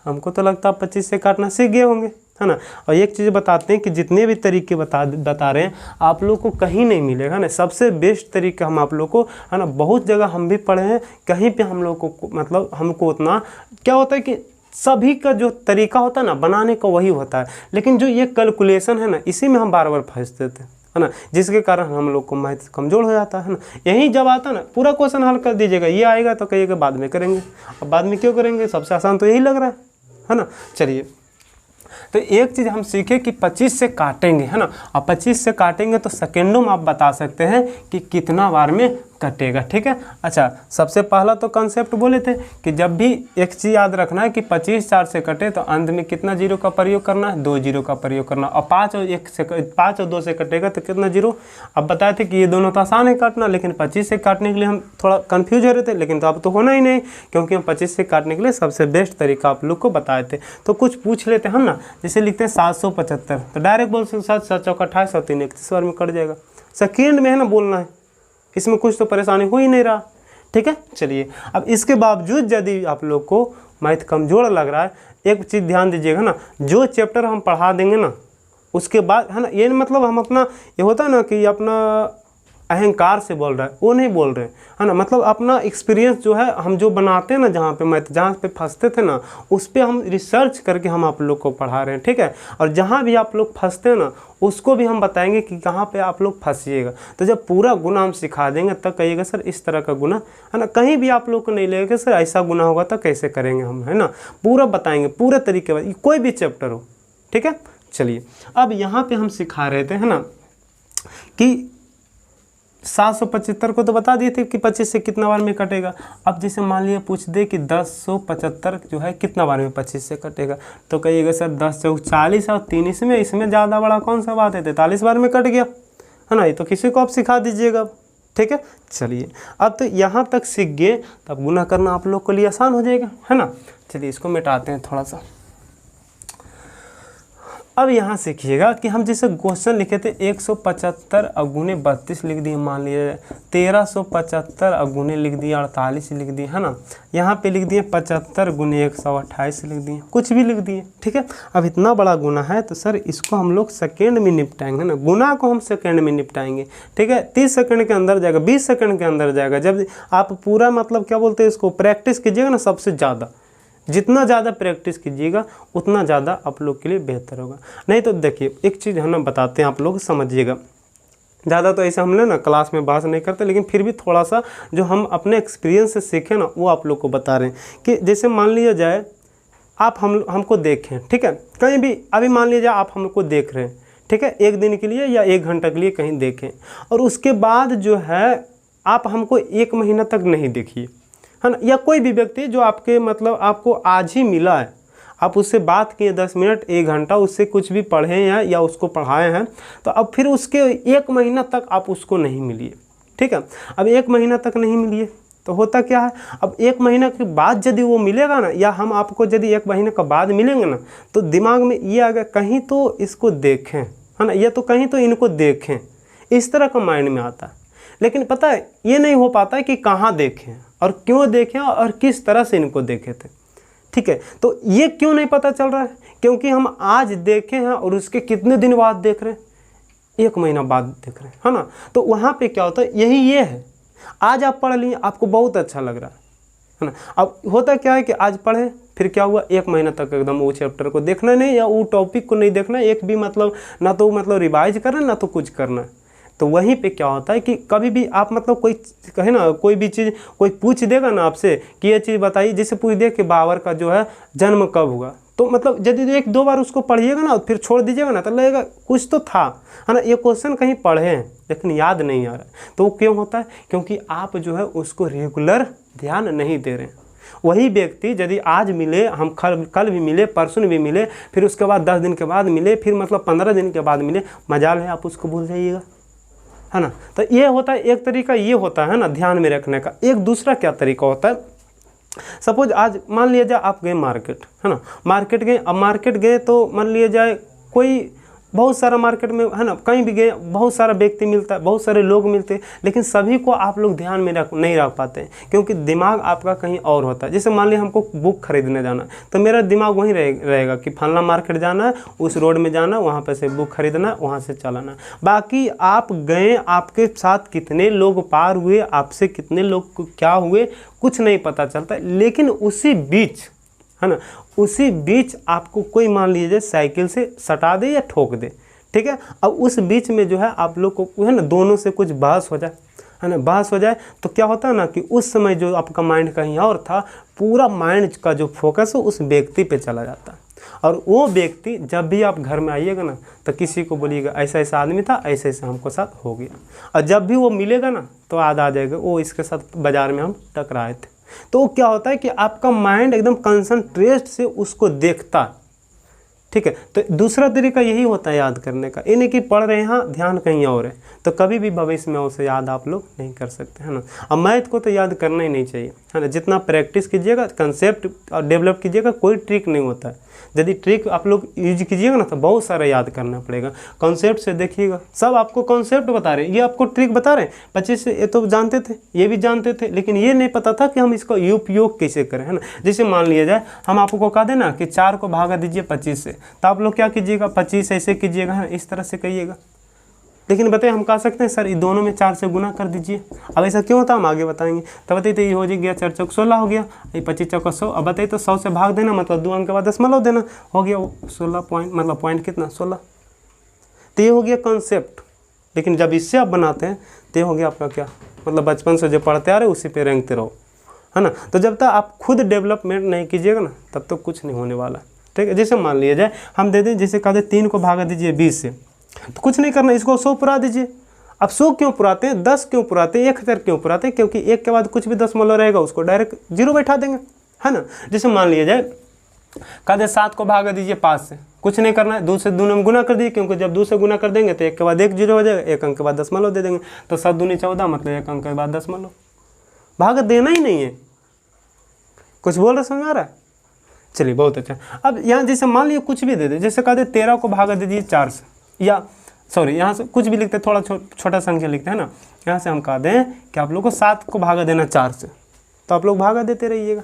हमको तो लगता है 25 से काटना सीख गए होंगे, है ना। और एक चीज़ बताते हैं कि जितने भी तरीके बता रहे हैं आप लोग को कहीं नहीं मिलेगा ना। सबसे बेस्ट तरीका हम आप लोग को, है ना, बहुत जगह हम भी पढ़े हैं, कहीं पे हम लोग को मतलब हमको उतना क्या होता है कि सभी का जो तरीका होता है ना बनाने का वही होता है, लेकिन जो ये कैलकुलेशन है ना, इसी में हम बार बार फंसते थे, है ना, जिसके कारण हम लोग को मैथ कमज़ोर हो जाता है ना। यही जब आता है ना पूरा क्वेश्चन हल कर दीजिएगा, ये आएगा तो कहिएगा बाद में करेंगे। अब बाद में क्यों करेंगे, सबसे आसान तो यही लग रहा है ना। चलिए तो एक चीज़ हम सीखे कि 25 से काटेंगे, है ना, और 25 से काटेंगे तो सेकेंडों में आप बता सकते हैं कि कितना बार में कटेगा, ठीक है। अच्छा सबसे पहला तो कंसेप्ट बोले थे कि जब भी एक चीज़ याद रखना है कि 25 4 से कटे तो अंत में कितना जीरो का प्रयोग करना है, 2 जीरो का प्रयोग करना। और 5 और 2 से कटेगा तो कितना जीरो। अब बताए थे कि ये दोनों तो आसान है काटना, लेकिन 25 से काटने के लिए हम थोड़ा कन्फ्यूज हो रहे थे, लेकिन तो अब तो होना ही नहीं, क्योंकि हम 25 से काटने के लिए सबसे बेस्ट तरीका आप लोग को बताए थे। तो कुछ पूछ लेते हैं हम ना, जैसे लिखते हैं 775, तो डायरेक्ट बोल सकते 7 7 चौक 28 और 3 31 बार में कट जाएगा। सेकेंड में है ना बोलना है, इसमें कुछ तो परेशानी हो ही नहीं रहा, ठीक है। चलिए अब इसके बावजूद यदि आप लोग को मैथ कमज़ोर लग रहा है, एक चीज़ ध्यान दीजिएगा ना, जो चैप्टर हम पढ़ा देंगे ना उसके बाद, है ना, ये मतलब हम अपना ये होता है ना कि अपना अहंकार से बोल रहा है, वो नहीं बोल रहे, है ना, मतलब अपना एक्सपीरियंस जो है हम जो बनाते हैं ना, जहाँ पे मैथ जहाँ पे फंसते थे ना उस पर हम रिसर्च करके हम आप लोग को पढ़ा रहे हैं, ठीक है। और जहाँ भी आप लोग फंसते हैं ना उसको भी हम बताएंगे कि कहाँ पे आप लोग फंसिएगा। तो जब पूरा गुना हम सिखा देंगे तब कहिएगा सर इस तरह का गुना, है ना, कहीं भी आप लोग को नहीं लगेगा सर ऐसा गुना होगा तो कैसे करेंगे हम, है ना, पूरा बताएंगे पूरे तरीके से, कोई भी चैप्टर हो, ठीक है। चलिए अब यहाँ पे हम सिखा रहे थे, है ना, कि 775 को तो बता दिए थे कि 25 से कितना बार में कटेगा। अब जैसे मान लिया पूछ दे कि 1075 जो है कितना बार में 25 से कटेगा, तो कहिएगा सर 10 चौक 40 और 3 इसमें ज़्यादा बड़ा कौन सा बात है, 43 बार में कट गया, है ना। ये तो किसी को आप सिखा दीजिएगा, ठीक है। चलिए अब तो यहाँ तक सीख गए, तब गुना करना आप लोग के लिए आसान हो जाएगा, है ना। चलिए इसको मिटाते हैं थोड़ा सा। अब यहाँ सीखिएगा कि हम जैसे क्वेश्चन लिखे थे 175 और गुने 32 लिख दिए, मान लीजिए 1375 और गुने लिख दिए 48 लिख दिए, है ना। यहाँ पे लिख दिए 75 गुने 128 लिख दिए, कुछ भी लिख दिए, ठीक है। अब इतना बड़ा गुना है तो सर इसको हम लोग सेकेंड में निपटाएंगे ना, गुना को हम सेकेंड में निपटाएंगे, ठीक है। 30 सेकंड के अंदर जाएगा, 20 सेकंड के अंदर जाएगा। जब आप पूरा मतलब क्या बोलते हैं इसको प्रैक्टिस कीजिएगा ना, सबसे ज़्यादा जितना ज़्यादा प्रैक्टिस कीजिएगा उतना ज़्यादा आप लोग के लिए बेहतर होगा। नहीं तो देखिए एक चीज़ हम ना बताते हैं, आप लोग समझिएगा। ज़्यादा तो ऐसे हमने ना क्लास में बात नहीं करते, लेकिन फिर भी थोड़ा सा जो हम अपने एक्सपीरियंस से सीखे ना वो आप लोग को बता रहे हैं कि जैसे मान लिया जाए आप हमको देखें, ठीक है, कहीं भी अभी मान लीजिए आप हमको देख रहे हैं, ठीक है, 1 दिन के लिए या 1 घंटा के लिए कहीं देखें, और उसके बाद जो है आप हमको 1 महीना तक नहीं देखिए, है ना। या कोई भी व्यक्ति जो आपके मतलब आपको आज ही मिला है, आप उससे बात किए 10 मिनट 1 घंटा, उससे कुछ भी पढ़े हैं या उसको पढ़ाए हैं, तो अब फिर उसके 1 महीना तक आप उसको नहीं मिलिए, ठीक है। अब 1 महीना तक नहीं मिलिए तो होता क्या है, अब 1 महीना के बाद यदि वो मिलेगा ना, या हम आपको यदि 1 महीने के बाद मिलेंगे ना, तो दिमाग में ये आ गया कहीं तो इसको देखें, है ना, या तो कहीं तो इनको देखें, इस तरह का माइंड में आता है। लेकिन पता है ये नहीं हो पाता है कि कहाँ देखें और क्यों देखें और किस तरह से इनको देखे थे, ठीक है, तो ये क्यों नहीं पता चल रहा है? क्योंकि हम आज देखे हैं और उसके कितने दिन बाद देख रहे हैं, 1 महीना बाद देख रहे हैं, है ना। तो वहाँ पे क्या होता है, यही ये है, आज आप पढ़ लिए, आपको बहुत अच्छा लग रहा है ना। अब होता क्या है कि आज पढ़े, फिर क्या हुआ, 1 महीना तक एकदम वो चैप्टर को देखना नहीं या वो टॉपिक को नहीं देखना, एक भी मतलब ना तो मतलब रिवाइज करना ना तो कुछ करना। तो वहीं पे क्या होता है कि कभी भी आप मतलब कोई कहे ना, कोई भी चीज़ कोई पूछ देगा ना आपसे कि ये चीज़ बताइए, जैसे पूछ दे कि बाबर का जो है जन्म कब हुआ, तो मतलब यदि 1-2 बार उसको पढ़िएगा ना फिर छोड़ दीजिएगा ना, तो लगेगा कुछ तो था, है ना, ये क्वेश्चन कहीं पढ़े हैं लेकिन याद नहीं आ रहा है। तो वो क्यों होता है? क्योंकि आप जो है उसको रेगुलर ध्यान नहीं दे रहे हैं। वही व्यक्ति यदि आज मिले, हम कल भी मिले, परसों भी मिले, फिर उसके बाद 10 दिन के बाद मिले, फिर मतलब 15 दिन के बाद मिले, मजाल है आप उसको भूल जाइएगा, है ना। तो ये होता है एक तरीका, ये होता है ना ध्यान में रखने का। एक दूसरा क्या तरीका होता है, सपोज आज मान लिया जाए आप गए मार्केट, है ना, मार्केट गए, अब मार्केट गए तो मान लिया जाए कोई बहुत सारा मार्केट में, है ना, कहीं भी गए बहुत सारा व्यक्ति मिलता है, बहुत सारे लोग मिलते हैं, लेकिन सभी को आप लोग ध्यान में नहीं रख पाते हैं, क्योंकि दिमाग आपका कहीं और होता है। जैसे मान लिया हमको बुक खरीदने जाना, तो मेरा दिमाग वहीं रहेगा कि फलना मार्केट जाना है, उस रोड में जाना, वहाँ पर से बुक खरीदना, वहाँ से चलाना। बाकी आप गए, आपके साथ कितने लोग पार हुए, आपसे कितने लोग क्या हुए, कुछ नहीं पता चलता। लेकिन उसी बीच, है ना, उसी बीच आपको कोई मान लीजिए साइकिल से सटा दे या ठोक दे, ठीक है। अब उस बीच में जो है आप लोग को, है ना, दोनों से कुछ बहस हो जाए, है ना, बहस हो जाए, तो क्या होता है ना कि उस समय जो आपका माइंड कहीं और था, पूरा माइंड का जो फोकस है उस व्यक्ति पे चला जाता है। और वो व्यक्ति जब भी आप घर में आइएगा ना, तो किसी को बोलिएगा ऐसा ऐसा आदमी था, ऐसे ऐसे हमको साथ हो गया, और जब भी वो मिलेगा ना तो याद आ जाएगा वो इसके साथ बाजार में हम टकराए थे। तो क्या होता है कि आपका माइंड एकदम कंसंट्रेट से उसको देखता है, ठीक है। तो दूसरा तरीका यही होता है याद करने का, ये नहीं कि पढ़ रहे हैं ध्यान कहीं और है, तो कभी भी भविष्य में उसे याद आप लोग नहीं कर सकते, है ना। अब मैथ को तो याद करना ही नहीं चाहिए, है ना, जितना प्रैक्टिस कीजिएगा, कंसेप्ट डेवलप कीजिएगा, कोई ट्रिक नहीं होता है। यदि ट्रिक आप लोग यूज कीजिएगा ना तो बहुत सारा याद करना पड़ेगा। कॉन्सेप्ट से देखिएगा, सब आपको कॉन्सेप्ट बता रहे हैं, ये आपको ट्रिक बता रहे हैं। 25 से ये तो जानते थे, ये भी जानते थे, लेकिन ये नहीं पता था कि हम इसका उपयोग कैसे करें, है ना। जैसे मान लिया जाए हम आपको कह दें ना कि 4 को भागा दीजिए 25 से, तो आप लोग क्या कीजिएगा, 25 ऐसे कीजिएगा, है ना, इस तरह से कहिएगा। लेकिन बताइए हम कह सकते हैं सर ये दोनों में 4 से गुना कर दीजिए। अब ऐसा क्यों होता है हम आगे बताएंगे। तब बताइए तो ये हो गया 4 चौक 16 हो गया, ये 25 चौक 100। अब बताइए तो 100 से भाग देना, मतलब 2 अंक के बाद दशमलव देना, हो गया 16 पॉइंट, मतलब पॉइंट कितना 16। तो ये हो गया कॉन्सेप्ट। लेकिन जब इससे आप बनाते हैं तो ये हो गया आपका क्या, मतलब बचपन से जो पढ़ते आ रहे उसी पे रेंगते रहो, है ना। तो जब तक आप खुद डेवलपमेंट नहीं कीजिएगा ना तब तक कुछ नहीं होने वाला, ठीक है। जैसे मान लिया जाए हम दे दें, जैसे कहते 3 को भागा दीजिए 20 से, तो कुछ नहीं करना, इसको 100 पुरा दीजिए। अब 100 क्यों पुराते हैं, 10 क्यों पुराते हैं, 1000 क्यों पुराते हैं, क्योंकि 1 के बाद कुछ भी दशमलव रहेगा उसको डायरेक्ट 0 बैठा देंगे, है ना। जैसे मान लिया जाए कहते 7 को भागा दीजिए 5 से, कुछ नहीं करना है, 2 से 2 में गुना कर दीजिए, क्योंकि जब 2 से गुना कर देंगे तो 1 के बाद 1 0 हो जाएगा, 1 अंक के बाद दशमलव दे देंगे, तो 7 दूनी 14, मतलब 1 अंक के बाद दशमलव। भागा देना ही नहीं है, कुछ बोल रहे समझ आ रहा है। चलिए बहुत अच्छा। अब यहाँ जैसे मान लीजिए कुछ भी दे दे, जैसे कहते 13 को भागा दीजिए 4 से, या सॉरी यहाँ से कुछ भी लिखते हैं, थोड़ा छोटा संख्या लिखते हैं ना, यहाँ से हम कह दें कि आप लोग को 7 को भागा देना 4 से, तो आप लोग भागा देते रहिएगा,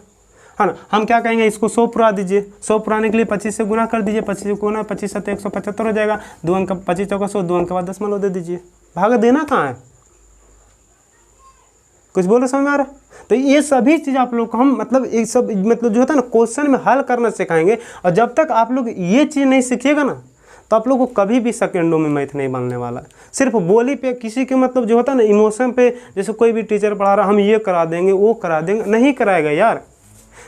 है ना। हम क्या कहेंगे, इसको 100 पुरा दीजिए, 100 पुराने के लिए 25 से गुना कर दीजिए, 25 से गुना 25 7 175 हो जाएगा, 2 अंक 25 चौका 100, 2 अंक के बाद दशमलव दे दीजिए। भागा देना कहाँ है, कुछ बोलो समझ में आ रहा है। तो ये सभी चीज़ आप लोग को हम मतलब एक सब मतलब जो होता है ना क्वेश्चन में हल करना सिखाएंगे, और जब तक आप लोग ये चीज़ नहीं सीखिएगा ना तो आप लोग को कभी भी सेकेंडों में मैथ नहीं बनने वाला है। सिर्फ बोली पे किसी के मतलब जो होता है ना इमोशन पे, जैसे कोई भी टीचर पढ़ा रहा हम ये करा देंगे वो करा देंगे, नहीं कराएगा यार।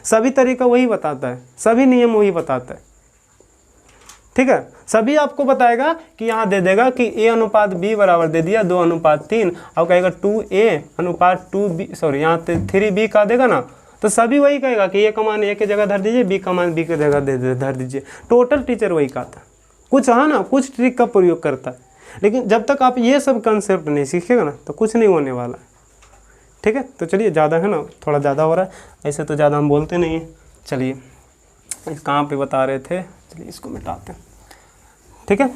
सभी तरीका वही बताता है, सभी नियम वही बताता है, ठीक है। सभी आपको बताएगा कि यहाँ दे देगा कि A अनुपात B बराबर दे दिया 2 अनुपात 3, अब कहेगा 2A अनुपात 2B, सॉरी यहाँ 3B का देगा ना, तो सभी वही कहेगा कि A का मान A की जगह धर दीजिए, B का मान B की जगह धर दीजिए। टोटल टीचर वही कहता है, कुछ है ना कुछ ट्रिक का प्रयोग करता है। लेकिन जब तक आप ये सब कंसेप्ट नहीं सीखेगा ना तो कुछ नहीं होने वाला है, ठीक है। तो चलिए ज़्यादा है ना, थोड़ा ज़्यादा हो रहा है, ऐसे तो ज़्यादा हम बोलते नहीं हैं। चलिए इस कहाँ पे बता रहे थे, चलिए इसको मिटाते हैं, ठीक है।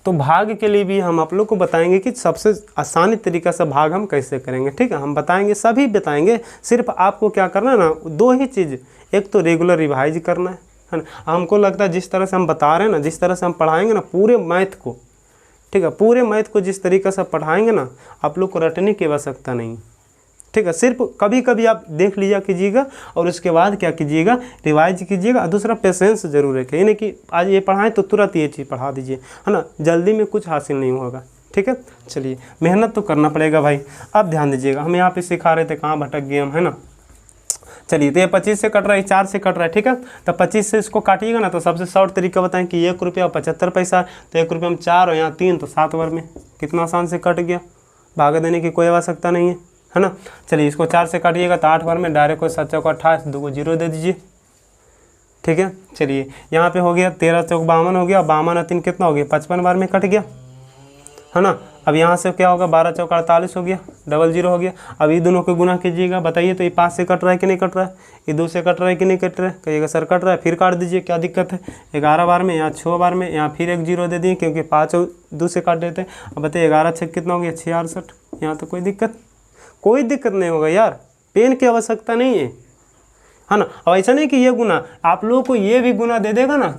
तो भाग के लिए भी हम आप लोग को बताएंगे कि सबसे आसानी तरीका से भाग हम कैसे करेंगे, ठीक है। हम बताएंगे, सभी बताएंगे, सिर्फ आपको क्या करना है ना, दो ही चीज़, एक तो रेगुलर रिवाइज करना है ना। हमको लगता है जिस तरह से हम बता रहे हैं ना, जिस तरह से हम पढ़ाएंगे ना पूरे मैथ को, ठीक है, पूरे मैथ को जिस तरीके से पढ़ाएंगे ना, आप लोग को रटने की आवश्यकता नहीं, ठीक है। सिर्फ कभी कभी आप देख लिया कीजिएगा और उसके बाद क्या कीजिएगा, रिवाइज कीजिएगा। दूसरा पेशेंस जरूर रखिए, यानी कि आज ये पढ़ाएं तो तुरंत ये चीज़ पढ़ा दीजिए, है ना, जल्दी में कुछ हासिल नहीं होगा, ठीक है। चलिए, मेहनत तो करना पड़ेगा भाई। अब ध्यान दीजिएगा, हम यहाँ पे सिखा रहे थे, कहाँ भटक गए हम, है ना। चलिए, तो ये 25 से कट रहा है, 4 से कट रहा है, ठीक है। तो 25 से इसको काटिएगा ना, तो सबसे शॉर्ट तरीका बताएं कि 1 रुपया और 75 पैसा, तो 1 रुपये में 4 और यहाँ 3, तो 7 बार में कितना आसान से कट गया, भागा देने की कोई आवश्यकता नहीं है ना। चलिए, इसको 4 से काटिएगा तो 8 बार में डायरेक्ट कोई 7 चौक 28, 2 को 0 दे दीजिए, ठीक है। चलिए, यहाँ पे हो गया 13 चौक 52 हो गया, 52 और 3 कितना हो गया, 55 बार में कट गया, है ना। अब यहाँ से क्या होगा, 12 चौक 48 हो गया, 00 हो गया। अब ये दोनों को गुना कीजिएगा, बताइए तो ये 5 से कट रहा है कि नहीं कट रहा है, ये 2 से कट रहा है कि नहीं कट रहा है, कहिएगा सर कट रहा है, फिर काट दीजिए, क्या दिक्कत है। 11 बार में, यहाँ 6 बार में, यहाँ फिर एक 0 दे दिए क्योंकि 5 और 2 से काट देते हैं। अब बताइए 11 छः कितना हो गया, 66, यहाँ तो कोई दिक्कत नहीं होगा यार, पेन की आवश्यकता नहीं है ना। अब ऐसा नहीं कि ये गुना आप लोगों को ये भी गुना दे देगा ना,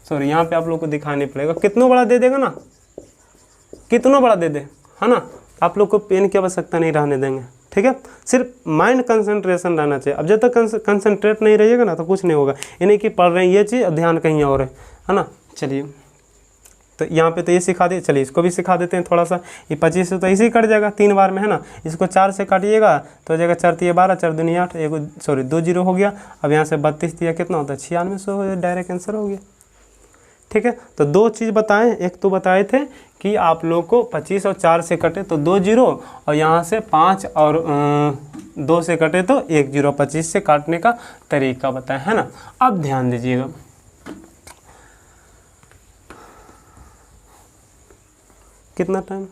सॉरी यहाँ पे आप लोग को दिखाने पड़ेगा, कितना बड़ा दे देगा ना, कितना बड़ा दे दे, है ना। आप लोग को पेन की आवश्यकता नहीं रहने देंगे, ठीक है। सिर्फ माइंड कंसंट्रेशन रहना चाहिए। अब जब तक कंसंट्रेट नहीं रहिएगा ना तो कुछ नहीं होगा, यानी कि पढ़ रहे हैं ये चीज़ और ध्यान कहीं और है ना। चलिए, तो यहाँ पे तो ये सिखा दिए, चलिए इसको भी सिखा देते हैं थोड़ा सा। ये 25 से तो इसी कट जाएगा 3 बार में, है ना। इसको 4 से काटिएगा तो हो जाएगा 4 3 12, 4 2 8, 2 0 हो गया। अब यहाँ से 32 दिया कितना होता है, 96 हो गया, डायरेक्ट आंसर हो गया, ठीक है। तो 2 चीज़ बताएं, एक तो बताए थे कि आप लोग को 25 और 4 से कटे तो 2 0, और यहाँ से 5 और 2 से कटे तो 1 0, 25 से काटने का तरीका बताएं, है ना। अब ध्यान दीजिएगा, कितना टाइम,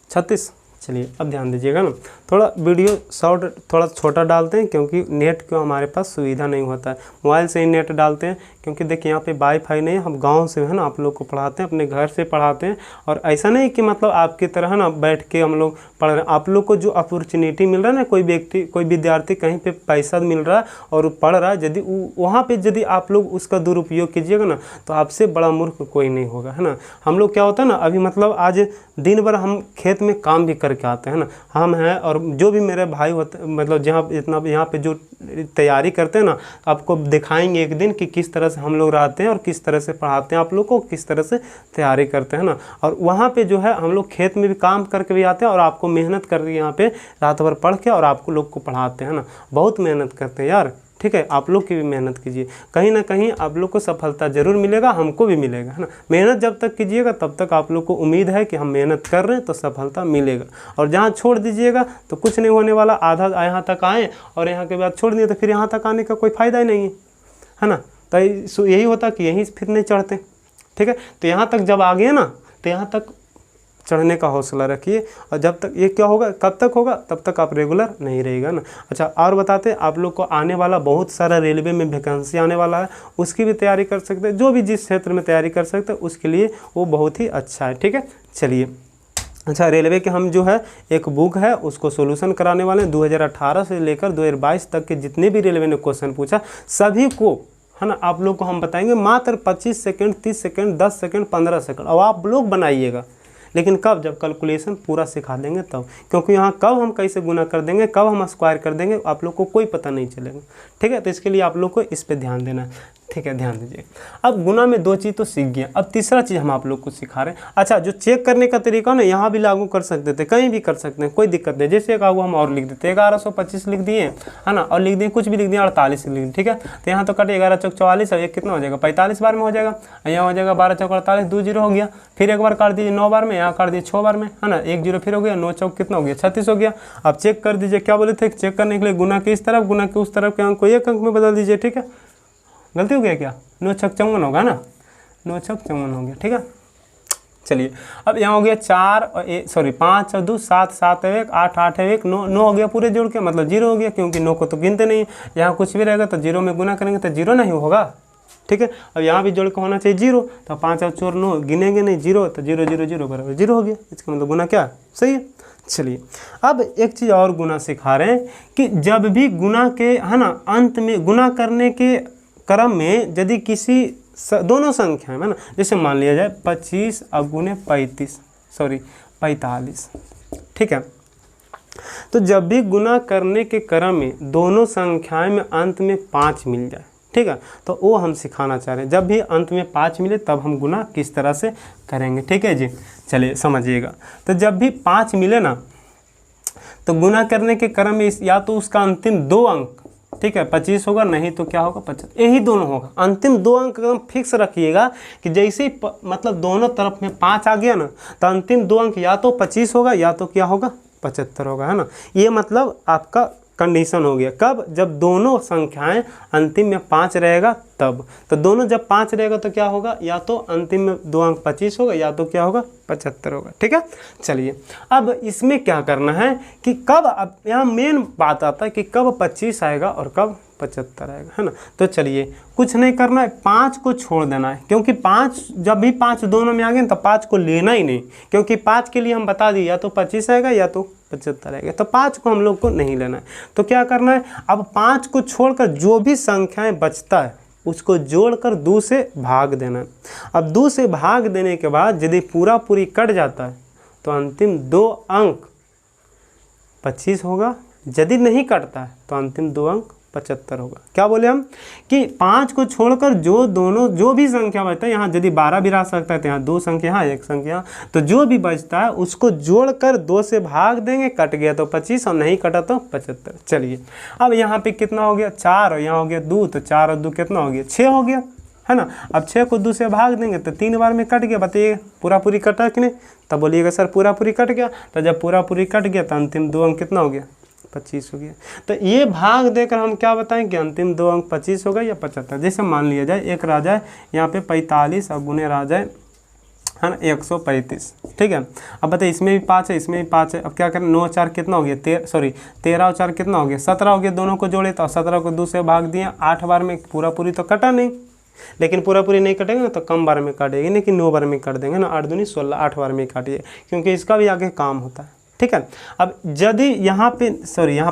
36। चलिए, अब ध्यान दीजिएगा ना, थोड़ा वीडियो शॉर्ट थोड़ा छोटा डालते हैं क्योंकि नेट को हमारे पास सुविधा नहीं होता है, मोबाइल से ही नेट डालते हैं क्योंकि देखिए यहाँ पे वाईफाई नहीं है, हम गांव से है ना आप लोग को पढ़ाते हैं, अपने घर से पढ़ाते हैं। और ऐसा नहीं कि मतलब आपकी तरह है ना बैठ के हम लोग पढ़ रहे हैं, आप लोग को जो अपॉर्चुनिटी मिल रहा है ना, कोई व्यक्ति कोई विद्यार्थी कहीं पर पैसा मिल रहा है और पढ़ रहा है, यदि वहाँ पर यदि आप लोग उसका दुरुपयोग कीजिएगा ना तो आपसे बड़ा मूर्ख कोई नहीं होगा, है ना। हम लोग क्या होता है ना, अभी मतलब आज दिन भर हम खेत में काम भी करके आते हैं ना, हम हैं और जो भी मेरे भाई होते मतलब जहाँ इतना यहाँ पे जो तैयारी करते हैं ना, आपको दिखाएंगे एक दिन कि किस तरह से हम लोग रहते हैं और किस तरह से पढ़ाते हैं आप लोग को, किस तरह से तैयारी करते हैं ना। और वहाँ पे जो है हम लोग खेत में भी काम करके भी आते हैं और आपको मेहनत करके यहाँ पे रात भर पढ़ के और आपको लोग को पढ़ाते हैं ना, बहुत मेहनत करते हैं यार, ठीक है। आप लोग की भी मेहनत कीजिए, कहीं ना कहीं आप लोग को सफलता जरूर मिलेगा, हमको भी मिलेगा, है ना। मेहनत जब तक कीजिएगा तब तक आप लोग को उम्मीद है कि हम मेहनत कर रहे हैं तो सफलता मिलेगा। और जहाँ छोड़ दीजिएगा तो कुछ नहीं होने वाला, आधा यहाँ तक आए और यहाँ के बाद छोड़ दिए तो फिर यहाँ तक आने का कोई फ़ायदा ही नहीं है ना। तो यही होता कि यहीं फिर नहीं चढ़ते, ठीक है। तो यहाँ तक जब आ गए ना तो यहाँ तक चढ़ने का हौसला रखिए, और जब तक ये क्या होगा, कब तक होगा, तब तक आप रेगुलर नहीं रहेगा ना। अच्छा, और बताते आप लोग को आने वाला बहुत सारा रेलवे में वैकेंसी आने वाला है, उसकी भी तैयारी कर सकते हैं, जो भी जिस क्षेत्र में तैयारी कर सकते हैं उसके लिए वो बहुत ही अच्छा है, ठीक है। चलिए, अच्छा, रेलवे के हम जो है एक बुक है उसको सोल्यूशन कराने वाले हैं। 2018 से लेकर 2022 तक के जितने भी रेलवे ने क्वेश्चन पूछा सभी को, है ना, आप लोग को हम बताएंगे मात्र 25 सेकंड, 30 सेकंड, 10 सेकंड, 15 सेकंड, और आप लोग बनाइएगा। लेकिन कब, जब कैलकुलेशन पूरा सिखा देंगे तब, क्योंकि यहाँ कब हम कैसे गुना कर देंगे, कब हम स्क्वायर कर देंगे, आप लोग को कोई पता नहीं चलेगा, ठीक है। तो इसके लिए आप लोग को इस पे ध्यान देना है, ठीक है, ध्यान दीजिए। अब गुना में 2 चीज़ तो सीख गए, अब तीसरा चीज़ हम आप लोग को सिखा रहे हैं। अच्छा, जो चेक करने का तरीका ना यहाँ भी लागू कर सकते थे, कहीं भी कर सकते हैं, कोई दिक्कत नहीं। जैसे एक आगू हम और लिख देते 1125 लिख दिए, है ना, और लिख दिए कुछ भी लिख दिए 48 लिख दिए, ठीक है। तो यहाँ तो कटे 11 चौक 44 और एक कितना हो जाएगा 45 बार में हो जाएगा, यहाँ हो जाएगा 12 चौक 48, 2 0 हो गया। फिर एक बार काट दीजिए 9 बार में, यहाँ काट दीजिए 6 बार में, है ना, 1 0 फिर हो गया, 9 चौक कितना हो गया 36 हो गया। अब चेक कर दीजिए, क्या बोले थे, चेक करने के लिए गुना के इस तरफ गुना के उस तरफ के अंक को एक अंक में बदल दीजिए, ठीक है। गलती हो गया क्या, 9 छक 54 होगा ना, 9 छक 54 हो गया, ठीक है। चलिए, अब यहाँ हो गया 4 और 5 और 2 7 7 और 1 8 8 और 1 9 9 हो गया पूरे जोड़ के, मतलब 0 हो गया, क्योंकि 9 को तो गिनते नहीं, यहाँ कुछ भी रहेगा तो 0 में गुना करेंगे तो 0 नहीं होगा, ठीक है। अब यहाँ भी जोड़ के होना चाहिए 0, तो 5 और 4 9 गिनेंगे नहीं, 0 तो 0 0 0 बराबर 0 हो गया। इसका मतलब गुना क्या सही है। चलिए अब एक चीज़ और गुना सिखा रहे हैं कि जब भी गुना के है ना अंत में गुना करने के क्रम में यदि किसी दोनों संख्याएं है ना, जैसे मान लिया जाए 25 अब गुने 45, ठीक है। तो जब भी गुना करने के क्रम में दोनों संख्याएं में अंत में 5 मिल जाए, ठीक है, तो वो हम सिखाना चाह रहे हैं। जब भी अंत में 5 मिले तब हम गुना किस तरह से करेंगे, ठीक है जी। चलिए समझिएगा। तो जब भी 5 मिले ना तो गुना करने के क्रम में या तो उसका अंतिम 2 अंक, ठीक है, 25 होगा, नहीं तो क्या होगा 75, यही दोनों होगा। अंतिम 2 अंक एकदम फिक्स रखिएगा कि जैसे ही मतलब दोनों तरफ में 5 आ गया ना तो अंतिम 2 अंक या तो 25 होगा या तो क्या होगा 75 होगा, है ना। ये मतलब आपका कंडीशन हो गया। कब? जब दोनों संख्याएं अंतिम में 5 रहेगा तब। तो दोनों जब 5 रहेगा तो क्या होगा, या तो अंतिम में 2 अंक 25 होगा या तो क्या होगा 75 होगा, ठीक है। चलिए अब इसमें क्या करना है कि कब, अब यहाँ मेन बात आता है कि कब 25 आएगा और कब 75 आएगा, है ना। तो चलिए कुछ नहीं करना है, 5 को छोड़ देना है, क्योंकि 5 जब भी 5 दोनों में आ गए तो 5 को लेना ही नहीं, क्योंकि 5 के लिए हम बता दिए या तो 25 आएगा या तो 75 आएगा, तो 5 को हम लोग को नहीं लेना है। तो क्या करना है, अब 5 को छोड़कर जो भी संख्याएं बचता है उसको जोड़कर 2 से भाग देना है। अब 2 से भाग देने के बाद यदि पूरी कट जाता है तो अंतिम 2 अंक 25 होगा, यदि नहीं कटता है तो अंतिम 2 अंक 75 होगा। क्या बोले हम कि 5 को छोड़कर जो भी संख्या बचता है, यहाँ यदि 12 भी रह सकता है तो यहाँ 2 संख्या यहाँ 1 संख्या, तो जो भी बचता है उसको जोड़कर 2 से भाग देंगे, कट गया तो 25 और नहीं कटा तो 75। चलिए अब यहाँ पे कितना हो गया 4 और यहाँ हो गया 2, तो 4 और 2 कितना हो गया 6 हो गया, है ना। अब 6 को 2 से भाग देंगे तो 3 बार में कट गया। बताइए पूरी कटा कि नहीं, तब बोलिएगा सर पूरी कट गया। तो जब पूरी कट गया तो अंतिम 2 अंक कितना हो गया 25 हो गया। तो ये भाग देकर हम क्या बताएं कि अंतिम 2 अंक 25 होगा या 75। जैसे मान लिया जाए एक रह जाए यहाँ पे 45 और गुने रह जाए, है ना, 135, ठीक है। अब बताइए इसमें भी 5 है, इसमें भी 5 है। अब क्या करें, 9 और 4 कितना हो गया 13 और 4 कितना हो गया 17 हो गया। दोनों को जोड़े तो 17 को 2 से भाग दिया, 8 बार में पूरी तो कटा नहीं, लेकिन पूरी नहीं कटेगा ना तो कम बार में काटेगी, लेकिन 9 बार में काट देंगे ना, 8 दूनी 16, 8 बार में काटिए, क्योंकि इसका भी आगे काम होता है, ठीक है। अब यदि यहाँ पे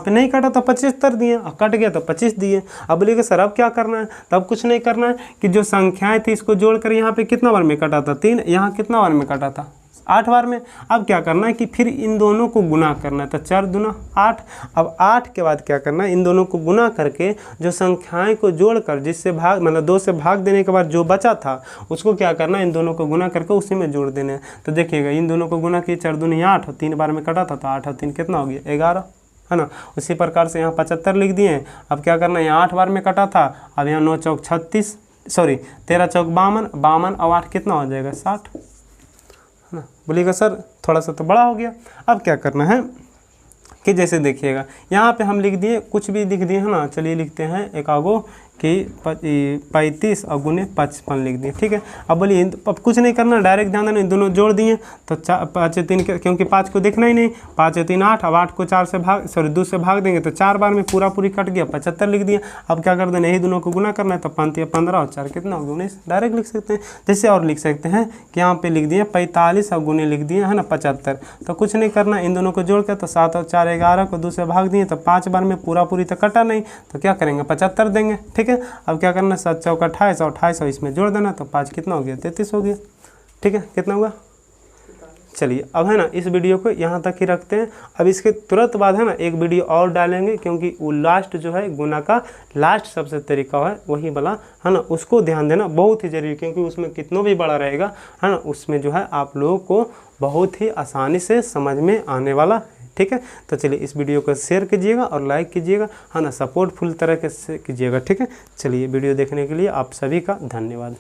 नहीं कटा तो 75 दिए, और कट गया तो 25 दिए। अब बोलिएगा सर अब क्या करना है, तब कुछ नहीं करना है कि जो संख्याएं थी इसको जोड़कर यहाँ पे कितना बार में कटा था 3, यहाँ कितना बार में कटा था 8 बार में। अब क्या करना है कि फिर इन दोनों को गुना करना है, तो 4 दूना 8। अब 8 के बाद क्या करना है, इन दोनों को गुना करके जो संख्याएं को जोड़कर जिससे भाग मतलब 2 से भाग देने के बाद जो बचा था उसको क्या करना है, इन दोनों को गुना करके उसी में जोड़ देना है। तो देखिएगा इन दोनों को गुना किए, 4 दूनी 8 और 3 बार में कटा था तो 8 और 3 कितना हो गया 11, है ना। उसी प्रकार से यहाँ 75 लिख दिए। अब क्या करना है, यहाँ 8 बार में कटा था, अब यहाँ 9 चौक 36, 13 चौक 52 और 8 कितना हो जाएगा 60, है ना। बोलिएगा सर थोड़ा सा तो बड़ा हो गया। अब क्या करना है कि जैसे देखिएगा यहाँ पे हम लिख दिए, कुछ भी लिख दिए, है ना। चलिए लिखते हैं एक आगो कि 35 और गुने 55 लिख दिए, ठीक है। अब बोलिए अब कुछ नहीं करना, डायरेक्ट ध्यान देना, दोनों जोड़ दिए तो 5 3, क्योंकि 5 को देखना ही नहीं, 5 3 8, अब 8 को 2 से भाग देंगे तो 4 बार में पूरी कट गया, 75 लिख दिया। अब क्या कर देना, यही दोनों को गुना करना है, तो 5 15 और 4 कितना होगा 19, डायरेक्ट लिख सकते हैं। जैसे और लिख सकते हैं कि यहाँ पे लिख दिए 45 और गुने लिख दिए, है ना 75। तो कुछ नहीं करना, इन दोनों को जोड़ कर तो 7 और 4 11 को 2 से भाग दिए, तो 5 बार में पूरी तो कटा नहीं, तो क्या करेंगे 75 देंगे, ठीक है। अब क्या करना, 7 चौक 28 और 28 और इसमें जोड़ देना, तो 5 कितना हो गया 33 हो गया, ठीक है। कितना हुआ, चलिए अब है ना इस वीडियो को यहाँ तक ही रखते हैं। अब इसके तुरंत बाद है ना एक वीडियो और डालेंगे, क्योंकि वो लास्ट जो है गुना का लास्ट सबसे तरीका है वही वाला, है ना, उसको ध्यान देना बहुत ही जरूरी, क्योंकि उसमें कितना भी बड़ा रहेगा, है ना, उसमें जो है आप लोगों को बहुत ही आसानी से समझ में आने वाला है, ठीक है। तो चलिए इस वीडियो को शेयर कीजिएगा और लाइक कीजिएगा, है ना, सपोर्ट फुल तरह से कीजिएगा, ठीक है। चलिए वीडियो देखने के लिए आप सभी का धन्यवाद।